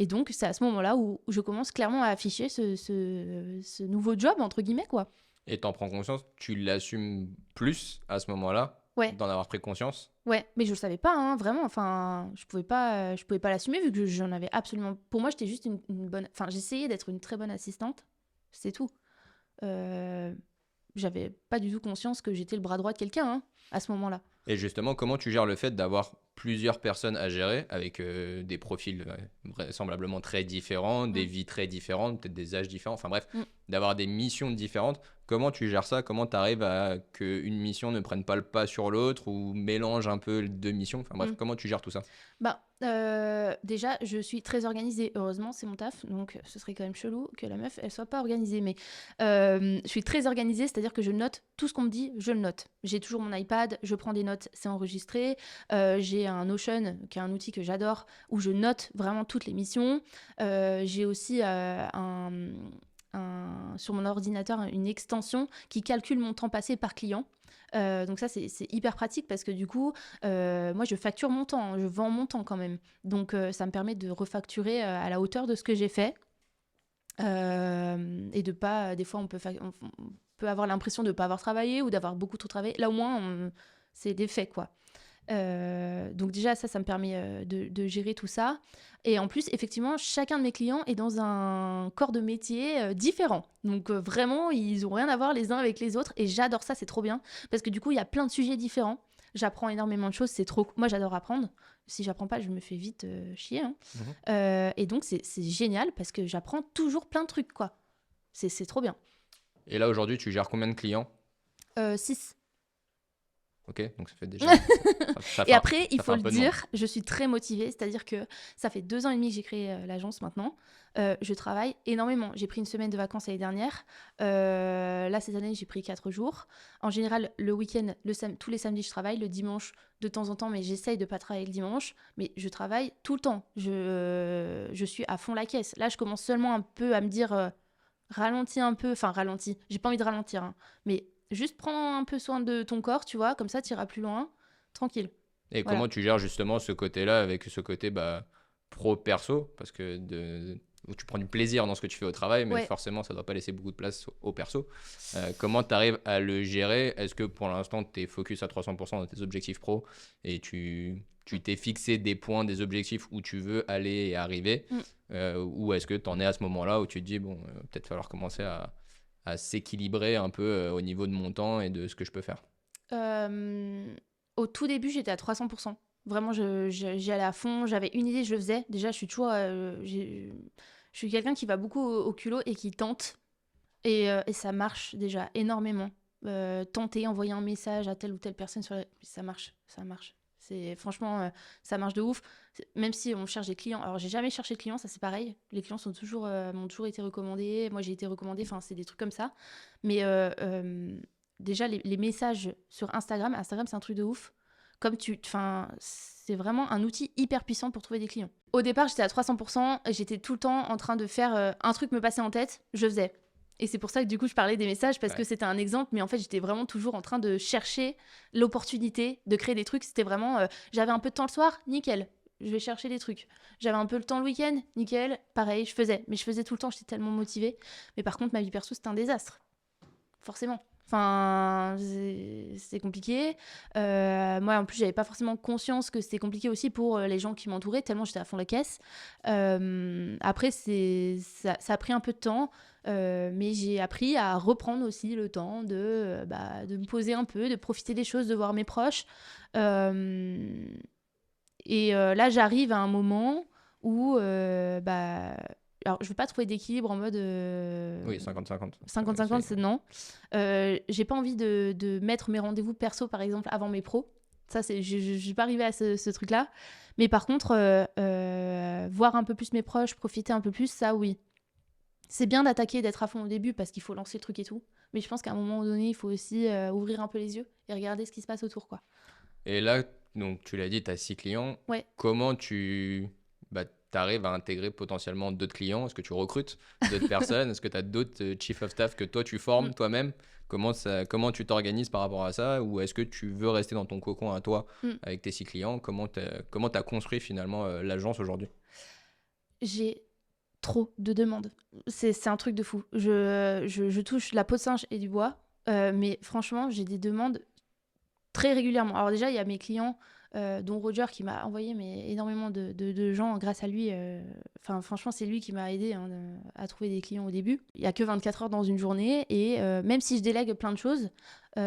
donc, c'est à ce moment-là où je commence clairement à afficher ce nouveau job, entre guillemets, quoi. Et t'en prends conscience, tu l'assumes plus à ce moment-là, Ouais, d'en avoir pris conscience. ouais, mais je le savais pas, hein, vraiment, enfin, je pouvais pas l'assumer vu que j'en avais absolument... Pour moi, j'étais juste une bonne... Enfin, j'essayais d'être une très bonne assistante, c'est tout. Euh, J'avais pas du tout conscience que j'étais le bras droit de quelqu'un, hein, à ce moment-là. Et justement, comment tu gères le fait d'avoir plusieurs personnes à gérer avec des profils vraisemblablement très différents, des Mm, vies très différentes, peut-être des âges différents, enfin bref, mm. d'avoir des missions différentes. Comment tu gères ça? Comment tu arrives à qu'une mission ne prenne pas le pas sur l'autre ou mélange un peu les deux missions? Enfin bref, Mm. comment tu gères tout ça? Bah, déjà, je suis très organisée. Heureusement, c'est mon taf, donc ce serait quand même chelou que la meuf, elle soit pas organisée. Mais je suis très organisée, c'est-à-dire que je note tout ce qu'on me dit, je le note. J'ai toujours mon iPad, je prends des notes, c'est enregistré. J'ai un Notion, qui est un outil que j'adore, où je note vraiment toutes les missions. J'ai aussi sur mon ordinateur une extension qui calcule mon temps passé par client. Donc ça, c'est hyper pratique parce que du coup, moi, je facture mon temps, hein, je vends mon temps quand même. Donc ça me permet de refacturer à la hauteur de ce que j'ai fait. Et de pas, des fois, on peut avoir l'impression de ne pas avoir travaillé ou d'avoir beaucoup trop travaillé. Là, au moins, c'est des faits, quoi. Donc déjà, ça me permet de gérer tout ça. Et en plus, effectivement, chacun de mes clients est dans un corps de métier différent. Donc vraiment, ils n'ont rien à voir les uns avec les autres. Et j'adore ça, c'est trop bien. Parce que du coup, il y a plein de sujets différents. J'apprends énormément de choses, c'est trop... Moi, j'adore apprendre. Si j'apprends pas, je me fais vite chier. Hein. Mhm. Et donc, c'est génial parce que j'apprends toujours plein de trucs, quoi. C'est trop bien. Et là, aujourd'hui, tu gères combien de clients? 6. Ok, donc ça fait déjà. Et après, il ça fait faut un le peu de nom. dire, je suis très motivée, c'est-à-dire que ça fait 2 ans et demi que j'ai créé l'agence maintenant. Je travaille énormément. J'ai pris une semaine de vacances l'année dernière. Là, cette année, j'ai pris 4 jours. En général, le week-end, tous les samedis, je travaille. Le dimanche, de temps en temps, mais j'essaye de ne pas travailler le dimanche. Mais je travaille tout le temps. Je suis à fond la caisse. Là, je commence seulement un peu à me dire ralentis un peu. Enfin, ralentis. J'ai pas envie de ralentir, hein. Mais juste prends un peu soin de ton corps, tu vois. Comme ça, tu iras plus loin. Tranquille. Et Voilà. comment tu gères justement ce côté-là avec ce côté pro-perso? Parce que où tu prends du plaisir dans ce que tu fais au travail, mais Ouais. forcément, ça ne doit pas laisser beaucoup de place au perso. Comment tu arrives à le gérer? Est-ce que pour l'instant, tu es focus à 300% dans tes objectifs pro et tu t'es fixé des points, des objectifs où tu veux aller et arriver? Mm. Ou est-ce que tu en es à ce moment-là où tu te dis, bon, peut-être falloir commencer à s'équilibrer un peu au niveau de mon temps et de ce que je peux faire? Euh, Au tout début, j'étais à 300%. Vraiment, j'y allais à fond. J'avais une idée, je le faisais. Déjà, je suis toujours. Je suis quelqu'un qui va beaucoup au culot et qui tente. Et ça marche déjà énormément. Tenter, envoyer un message à telle ou telle personne, ça marche. Ça marche. Franchement, ça marche de ouf. Même si on cherche des clients. Alors, j'ai jamais cherché de clients, ça c'est pareil. Les clients m'ont toujours été recommandés. Moi, j'ai été recommandée. Enfin, c'est des trucs comme ça. Mais déjà, les messages sur Instagram, c'est un truc de ouf. Enfin, c'est vraiment un outil hyper puissant pour trouver des clients. Au départ, j'étais à 300%. J'étais tout le temps en train de faire un truc me passait en tête. Je faisais. Et c'est pour ça que du coup, je parlais des messages parce que Ouais. c'était un exemple. Mais en fait, j'étais vraiment toujours en train de chercher l'opportunité de créer des trucs. C'était vraiment. J'avais un peu de temps le soir, nickel. Je vais chercher des trucs. J'avais un peu le temps le week-end, nickel. Pareil, je faisais. Mais je faisais tout le temps, j'étais tellement motivée. Mais par contre, ma vie perso, c'était un désastre. Forcément. Enfin, c'est compliqué. Moi, en plus, j'avais pas forcément conscience que c'était compliqué aussi pour les gens qui m'entouraient, tellement j'étais à fond la caisse. Après, ça a pris un peu de temps, mais j'ai appris à reprendre aussi le temps de me poser un peu, de profiter des choses, de voir mes proches. Euh, Là, j'arrive à un moment où alors, je ne veux pas trouver d'équilibre en mode Oui, 50-50. 50-50, c'est non. J'ai pas envie de mettre mes rendez-vous perso, par exemple, avant mes pros. Ça, je ne suis pas arrivée à ce truc-là. Mais par contre, voir un peu plus mes proches, profiter un peu plus, ça, oui. C'est bien d'attaquer, d'être à fond au début parce qu'il faut lancer le truc et tout. Mais je pense qu'à un moment donné, il faut aussi ouvrir un peu les yeux et regarder ce qui se passe autour, quoi. Et là, donc tu l'as dit, tu as 6 clients. Ouais. Comment tu arrives à intégrer potentiellement d'autres clients? Est-ce que tu recrutes d'autres personnes? Est-ce que tu as d'autres chief of staff que toi tu Mm. formes toi-même? Comment tu t'organises par rapport à ça? Ou est-ce que tu veux rester dans ton cocon à toi Mm. avec tes 6 clients? Comment tu as construit finalement l'agence aujourd'hui? J'ai trop de demandes. C'est un truc de fou. Je touche la peau de singe et du bois, mais franchement, j'ai des demandes très régulièrement. Alors déjà, il y a mes clients, dont Roger qui m'a envoyé énormément de gens grâce à lui. Enfin, franchement, c'est lui qui m'a aidé, hein, à trouver des clients au début. Il n'y a que 24 heures dans une journée et même si je délègue plein de choses, il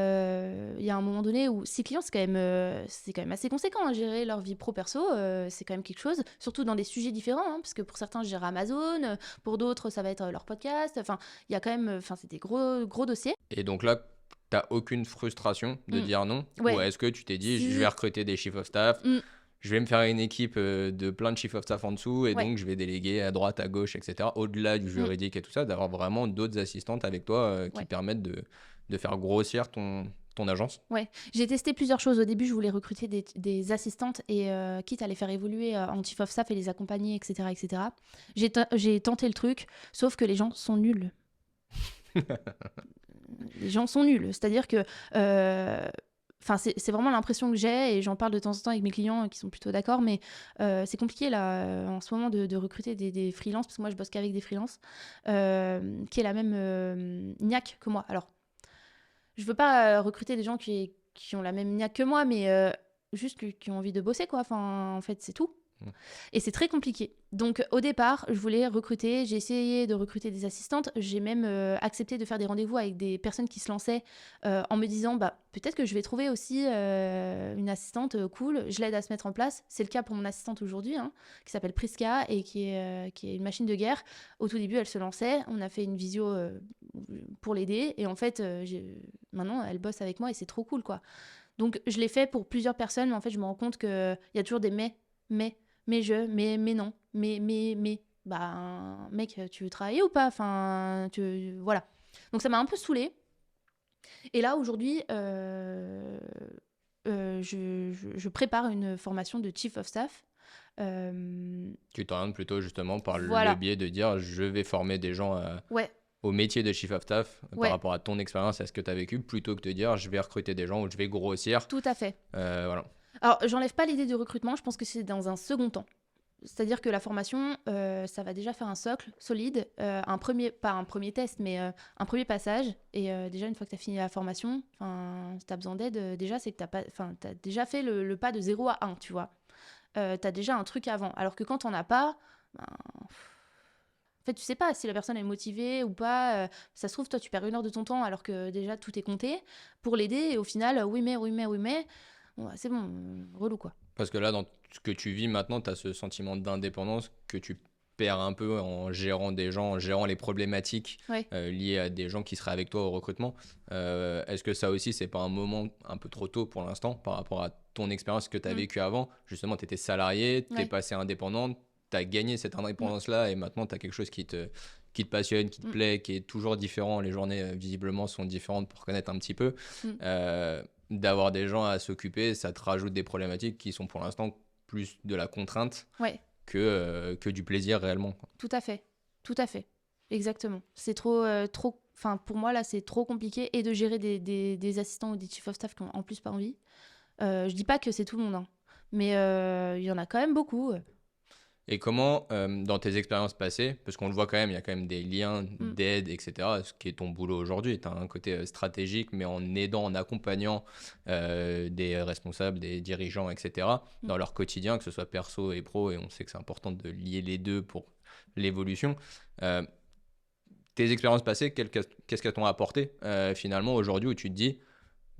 y a un moment donné où 6 clients, c'est quand même assez conséquent à gérer leur vie pro-perso. C'est quand même quelque chose, surtout dans des sujets différents, hein, parce que pour certains, je gère Amazon, pour d'autres, ça va être leur podcast. Enfin, il y a quand même, enfin, c'est des gros, gros dossiers. Et donc là, t'as aucune frustration de Mm. dire non? Ou Ouais. est-ce que tu t'es dit, je vais Si. recruter des chief of staff, Mm. je vais me faire une équipe de plein de chief of staff en dessous et Ouais. donc je vais déléguer à droite, à gauche, etc. Au-delà du Mm. juridique et tout ça, d'avoir vraiment d'autres assistantes avec toi qui Ouais. permettent de faire grossir ton agence? Ouais, j'ai testé plusieurs choses. Au début, je voulais recruter des assistantes et quitte à les faire évoluer en chief of staff et les accompagner, etc., etc. J'ai tenté le truc, sauf que les gens sont nuls. Les gens sont nuls. C'est-à-dire que, enfin, c'est vraiment l'impression que j'ai et j'en parle de temps en temps avec mes clients qui sont plutôt d'accord, mais c'est compliqué là en ce moment de recruter des freelances parce que moi, je bosse qu'avec des freelances qui est la même niaque que moi. Alors, je veux pas recruter des gens qui ont la même niaque que moi, mais juste qui ont envie de bosser, quoi. Enfin, en fait, c'est tout. Mm. Et c'est très compliqué. Donc, au départ, je voulais recruter, j'ai essayé de recruter des assistantes. J'ai même accepté de faire des rendez-vous avec des personnes qui se lançaient en me disant, bah, peut-être que je vais trouver aussi une assistante cool. Je l'aide à se mettre en place. C'est le cas pour mon assistante aujourd'hui, hein, qui s'appelle Priska et qui est une machine de guerre. Au tout début, elle se lançait. On a fait une visio pour l'aider. Et en fait, maintenant, elle bosse avec moi et c'est trop cool, quoi. Donc, je l'ai fait pour plusieurs personnes, mais en fait, je me rends compte qu'il y a toujours des mais non, mais. Bah, mec, tu veux travailler ou pas? Enfin, voilà. Donc, ça m'a un peu saoulée. Et là, aujourd'hui, je prépare une formation de Chief of Staff. Tu t'orientes plutôt justement par le Voilà. biais de dire je vais former des gens Ouais, au métier de Chief of Staff par ouais, rapport à ton expérience, à ce que tu as vécu, plutôt que de dire je vais recruter des gens ou je vais grossir. tout à fait. Voilà. Alors, j'enlève pas l'idée de recrutement, je pense que c'est dans un second temps. C'est-à-dire que la formation, ça va déjà faire un socle solide, pas un premier test, mais un premier passage. Et déjà, une fois que tu as fini la formation, si tu as besoin d'aide, déjà, c'est que tu as déjà fait le pas de 0 à 1, tu vois. Tu as déjà un truc avant. Alors que quand tu n'en as pas, ben, en fait, tu sais pas si la personne est motivée ou pas. Ça se trouve, toi, tu perds 1 heure de ton temps alors que déjà, tout est compté pour l'aider. Et au final, oui, mais. Bon, bah, c'est bon, relou, quoi. Parce que là, dans ce que tu vis maintenant, tu as ce sentiment d'indépendance que tu perds un peu en gérant des gens, en gérant les problématiques Ouais. liées à des gens qui seraient avec toi au recrutement. Est-ce que ça aussi, c'est pas un moment un peu trop tôt pour l'instant par rapport à ton expérience que tu as vécu avant? Justement, tu étais salarié, tu es Ouais. passé indépendante, tu as gagné cette indépendance-là et maintenant tu as quelque chose qui te passionne, qui te plaît, qui est toujours différent. Les journées, visiblement, sont différentes pour connaître un petit peu. D'avoir des gens à s'occuper, ça te rajoute des problématiques qui sont pour l'instant plus de la contrainte Ouais. que du plaisir réellement. Tout à fait. Tout à fait. Exactement. C'est trop. Enfin, pour moi, là, c'est trop compliqué. Et de gérer des assistants ou des chief of staff qui ont en plus pas envie. Je dis pas que c'est tout le monde, hein, mais il y en a quand même beaucoup. Et comment, dans tes expériences passées, parce qu'on le voit quand même, il y a quand même des liens Mm. d'aide, etc., ce qui est ton boulot aujourd'hui, tu as un côté stratégique, mais en aidant, en accompagnant des responsables, des dirigeants, etc., dans leur quotidien, que ce soit perso et pro, et on sait que c'est important de lier les deux pour l'évolution. Tes expériences passées, qu'est-ce qu'elles t'ont apporté finalement aujourd'hui où tu te dis,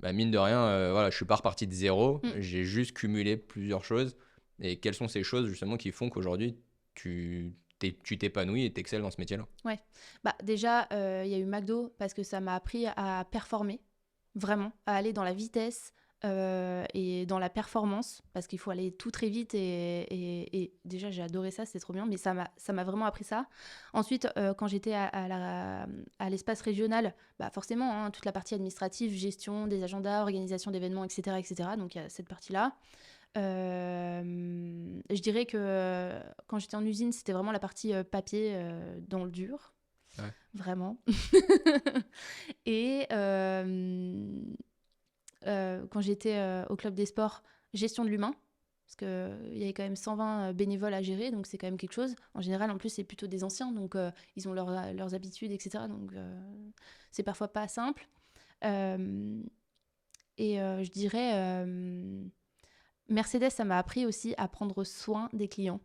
bah, mine de rien, voilà, je suis pas reparti de zéro, Mm. j'ai juste cumulé plusieurs choses. Et quelles sont ces choses justement qui font qu'aujourd'hui tu t'épanouis et t'excelles dans ce métier-là? Ouais. Bah, déjà, il y a eu McDo parce que ça m'a appris à performer, vraiment, à aller dans la vitesse et dans la performance parce qu'il faut aller tout très vite et déjà j'ai adoré ça, c'était trop bien, mais ça m'a vraiment appris ça. Ensuite, quand j'étais à l'espace régional, bah forcément, hein, toute la partie administrative, gestion des agendas, organisation d'événements, etc., etc. Donc il y a cette partie-là. Je dirais que quand j'étais en usine, c'était vraiment la partie papier dans le dur, Ouais. vraiment. Et quand j'étais au club des sports, gestion de l'humain, parce qu'il y avait quand même 120 bénévoles à gérer, donc c'est quand même quelque chose. En général, en plus, c'est plutôt des anciens, donc ils ont leurs habitudes, etc. Donc c'est parfois pas simple. Je dirais... Mercedes, ça m'a appris aussi à prendre soin des clients,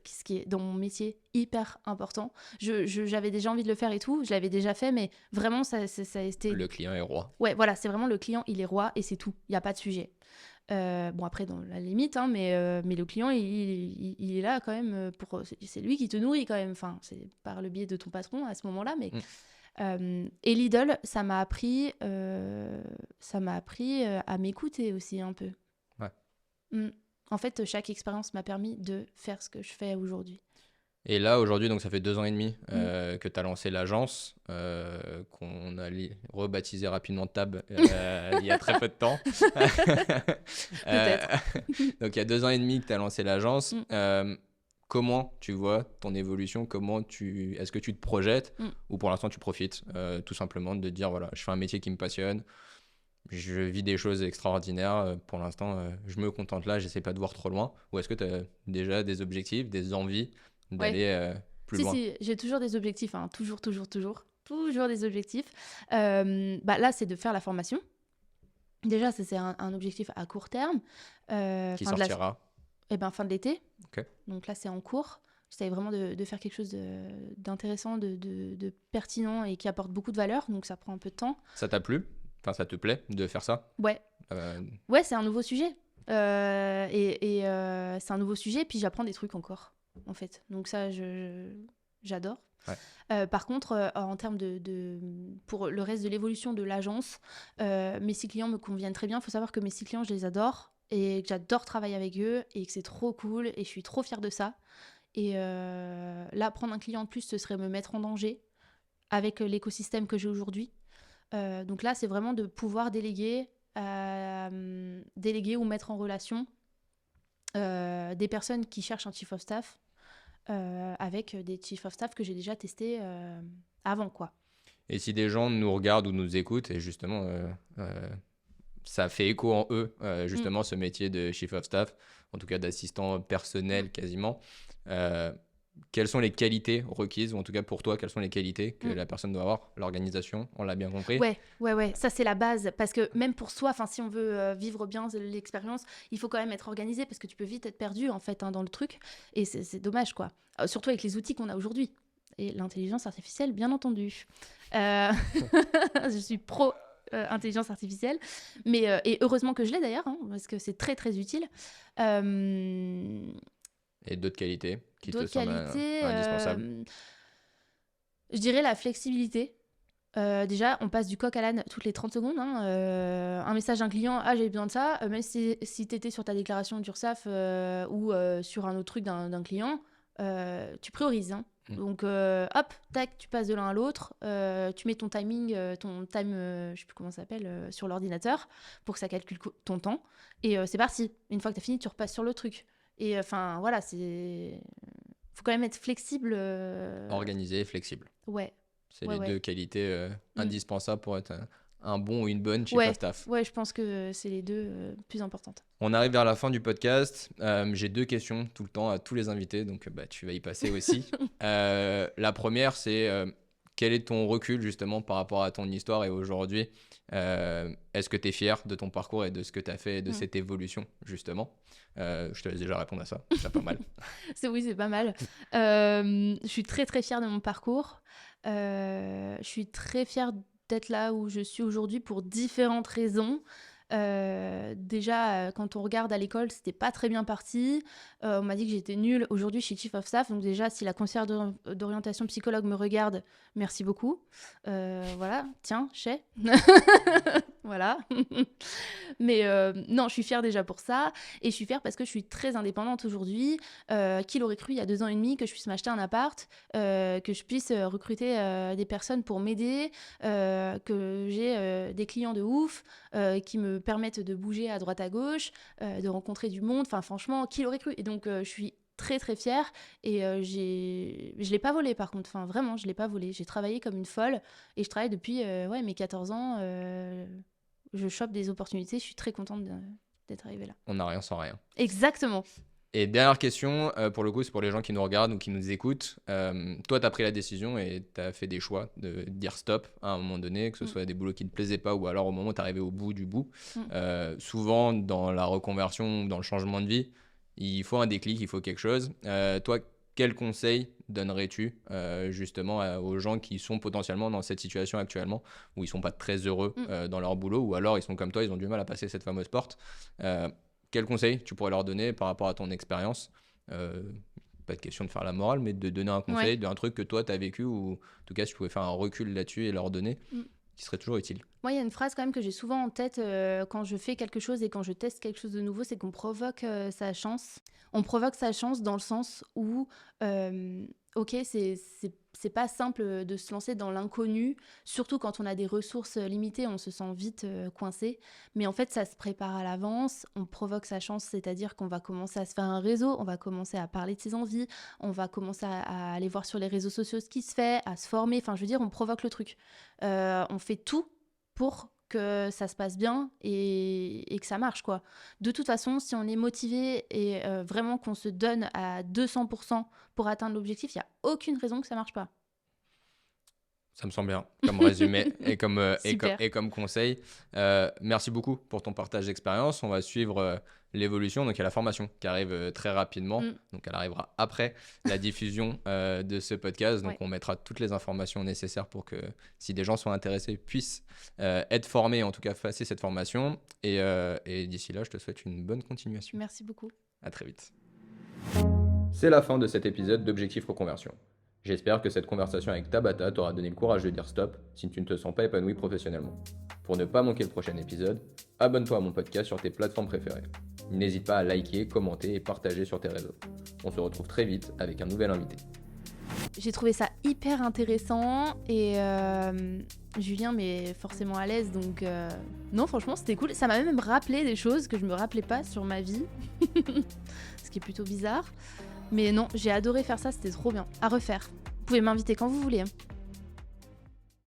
ce qui est dans mon métier hyper important. J'avais déjà envie de le faire et tout, je l'avais déjà fait, mais vraiment, ça a été... Le client est roi. Ouais, voilà, c'est vraiment le client, il est roi et c'est tout, il n'y a pas de sujet. Bon, après, dans la limite, hein, mais le client, il est là quand même pour... C'est lui qui te nourrit quand même, enfin, c'est par le biais de ton patron à ce moment-là, mais... Et Lidl, ça m'a appris à m'écouter aussi un peu. Ouais. En fait, chaque expérience m'a permis de faire ce que je fais aujourd'hui. Et là, aujourd'hui, donc ça fait 2 ans et demi que tu as lancé l'agence, qu'on a rebaptisé rapidement Tab il y a très peu de temps. Peut-être. Donc il y a 2 ans et demi que tu as lancé l'agence. Comment tu vois ton évolution? Est-ce que tu te projettes ou pour l'instant tu profites tout simplement de dire voilà, je fais un métier qui me passionne, je vis des choses extraordinaires, pour l'instant je me contente là, j'essaie pas de voir trop loin, ou est-ce que tu as déjà des objectifs, des envies d'aller plus loin? Si, j'ai toujours des objectifs, hein. Toujours des objectifs. Là, c'est de faire la formation. Déjà, ça, c'est un objectif à court terme. Qui sortira? Fin de l'été. Ok. Donc là, c'est en cours. J'essaie vraiment de faire quelque chose d'intéressant, de pertinent et qui apporte beaucoup de valeur. Donc ça prend un peu de temps. Ça t'a plu? Enfin, ça te plaît de faire ça? Ouais. Ouais, c'est un nouveau sujet. C'est un nouveau sujet, puis j'apprends des trucs encore, en fait. Donc ça, j'adore. Ouais. Par contre, en termes pour le reste de l'évolution de l'agence, mes 6 clients me conviennent très bien. Il faut savoir que mes 6 clients, je les adore et que j'adore travailler avec eux et que c'est trop cool et je suis trop fière de ça. Et là, prendre un client en plus, ce serait me mettre en danger avec l'écosystème que j'ai aujourd'hui. Donc là, c'est vraiment de pouvoir déléguer ou mettre en relation des personnes qui cherchent un chief of staff avec des chief of staff que j'ai déjà testés avant, quoi. Et si des gens nous regardent ou nous écoutent, et justement, ça fait écho en eux, justement, ce métier de chief of staff, en tout cas d'assistant personnel quasiment, quelles sont les qualités requises, ou en tout cas pour toi, quelles sont les qualités que la personne doit avoir? L'organisation, on l'a bien compris. Ouais, ça c'est la base, parce que même pour soi, si on veut vivre bien l'expérience, il faut quand même être organisé, parce que tu peux vite être perdu en fait dans le truc, et c'est dommage quoi, surtout avec les outils qu'on a aujourd'hui, et l'intelligence artificielle bien entendu. Je suis pro intelligence artificielle, mais et heureusement que je l'ai d'ailleurs, parce que c'est très très utile. Et d'autres qualités qui te D'autres semblent qualités, indispensables? je dirais la flexibilité. Déjà, on passe du coq à l'âne toutes les 30 secondes. Un message d'un client, j'ai besoin de ça. Même si tu étais sur ta déclaration d'URSSAF ou sur un autre truc d'un client, tu priorises. Donc, hop, tac, tu passes de l'un à l'autre. Tu mets ton timing, je sais plus comment ça s'appelle, sur l'ordinateur pour que ça calcule ton temps. Et c'est parti. Une fois que tu as fini, tu repasses sur le truc. Et voilà, faut quand même être flexible. Organisé et flexible. Ouais. C'est les deux qualités indispensables pour être un bon ou une bonne chief of staff. Ouais, je pense que c'est les deux plus importantes. On arrive vers la fin du podcast. J'ai 2 questions tout le temps à tous les invités, donc tu vas y passer aussi. La première, c'est quel est ton recul justement par rapport à ton histoire et aujourd'hui? Est-ce que tu es fier de ton parcours et de ce que tu as fait et de cette évolution justement? Je te laisse déjà répondre à ça, c'est pas mal. Oui, c'est pas mal. Je suis très très fière de mon parcours. Je suis très fière d'être là où je suis aujourd'hui pour différentes raisons. Déjà, quand on regarde à l'école, c'était pas très bien parti. On m'a dit que j'étais nulle. Aujourd'hui, je suis chief of staff. Donc déjà, si la conseillère d'orientation psychologue me regarde, merci beaucoup. Voilà, tiens, chais. Voilà. Mais non, je suis fière déjà pour ça. Et je suis fière parce que je suis très indépendante aujourd'hui. Qui l'aurait cru il y a 2 ans et demi que je puisse m'acheter un appart, que je puisse recruter des personnes pour m'aider, que j'ai des clients de ouf qui me permettent de bouger à droite à gauche, de rencontrer du monde. Enfin, franchement, qui l'aurait cru? Et donc, je suis très très fière et je l'ai pas volé par contre, vraiment je l'ai pas volé, j'ai travaillé comme une folle et je travaille depuis mes 14 ans, je chope des opportunités, je suis très contente d'être arrivée là. On n'a rien sans rien. Exactement. Et dernière question, pour le coup, c'est pour les gens qui nous regardent ou qui nous écoutent. Toi, tu as pris la décision et tu as fait des choix de dire stop à un moment donné, que ce soit des boulots qui ne te plaisaient pas ou alors au moment où tu arrivé au bout du bout. Souvent, dans la reconversion ou dans le changement de vie, il faut un déclic, il faut quelque chose. Toi, quel conseil donnerais-tu justement aux gens qui sont potentiellement dans cette situation actuellement où ils ne sont pas très heureux dans leur boulot ou alors ils sont comme toi, ils ont du mal à passer cette fameuse porte? Quel conseil tu pourrais leur donner par rapport à ton expérience? Pas de question de faire la morale, mais de donner un conseil d'un truc que toi, tu as vécu ou en tout cas, si tu pouvais faire un recul là-dessus et leur donner, qui serait toujours utile. Moi, il y a une phrase quand même que j'ai souvent en tête quand je fais quelque chose et quand je teste quelque chose de nouveau, c'est qu'on provoque sa chance. On provoque sa chance dans le sens où, ok, c'est pas simple de se lancer dans l'inconnu, surtout quand on a des ressources limitées, on se sent vite coincé. Mais en fait, ça se prépare à l'avance, on provoque sa chance, c'est-à-dire qu'on va commencer à se faire un réseau, on va commencer à parler de ses envies, on va commencer à aller voir sur les réseaux sociaux ce qui se fait, à se former, enfin je veux dire, on provoque le truc. On fait tout pour que ça se passe bien et que ça marche, quoi. De toute façon, si on est motivé et vraiment qu'on se donne à 200% pour atteindre l'objectif, il n'y a aucune raison que ça ne marche pas. Ça me semble bien comme résumé et comme conseil. Merci beaucoup pour ton partage d'expérience. On va suivre l'évolution. Donc, il y a la formation qui arrive très rapidement. Donc, elle arrivera après la diffusion de ce podcast. Donc, on mettra toutes les informations nécessaires pour que, si des gens sont intéressés, puissent être formés, en tout cas, passer cette formation. Et d'ici là, je te souhaite une bonne continuation. Merci beaucoup. À très vite. C'est la fin de cet épisode d'Objectif Reconversion. J'espère que cette conversation avec Tabata t'aura donné le courage de dire stop si tu ne te sens pas épanoui professionnellement. Pour ne pas manquer le prochain épisode, abonne-toi à mon podcast sur tes plateformes préférées. N'hésite pas à liker, commenter et partager sur tes réseaux. On se retrouve très vite avec un nouvel invité. J'ai trouvé ça hyper intéressant et Julien m'est forcément à l'aise, donc non, franchement c'était cool. Ça m'a même rappelé des choses que je me rappelais pas sur ma vie, ce qui est plutôt bizarre. Mais non, j'ai adoré faire ça, c'était trop bien. À refaire. Vous pouvez m'inviter quand vous voulez. Hein.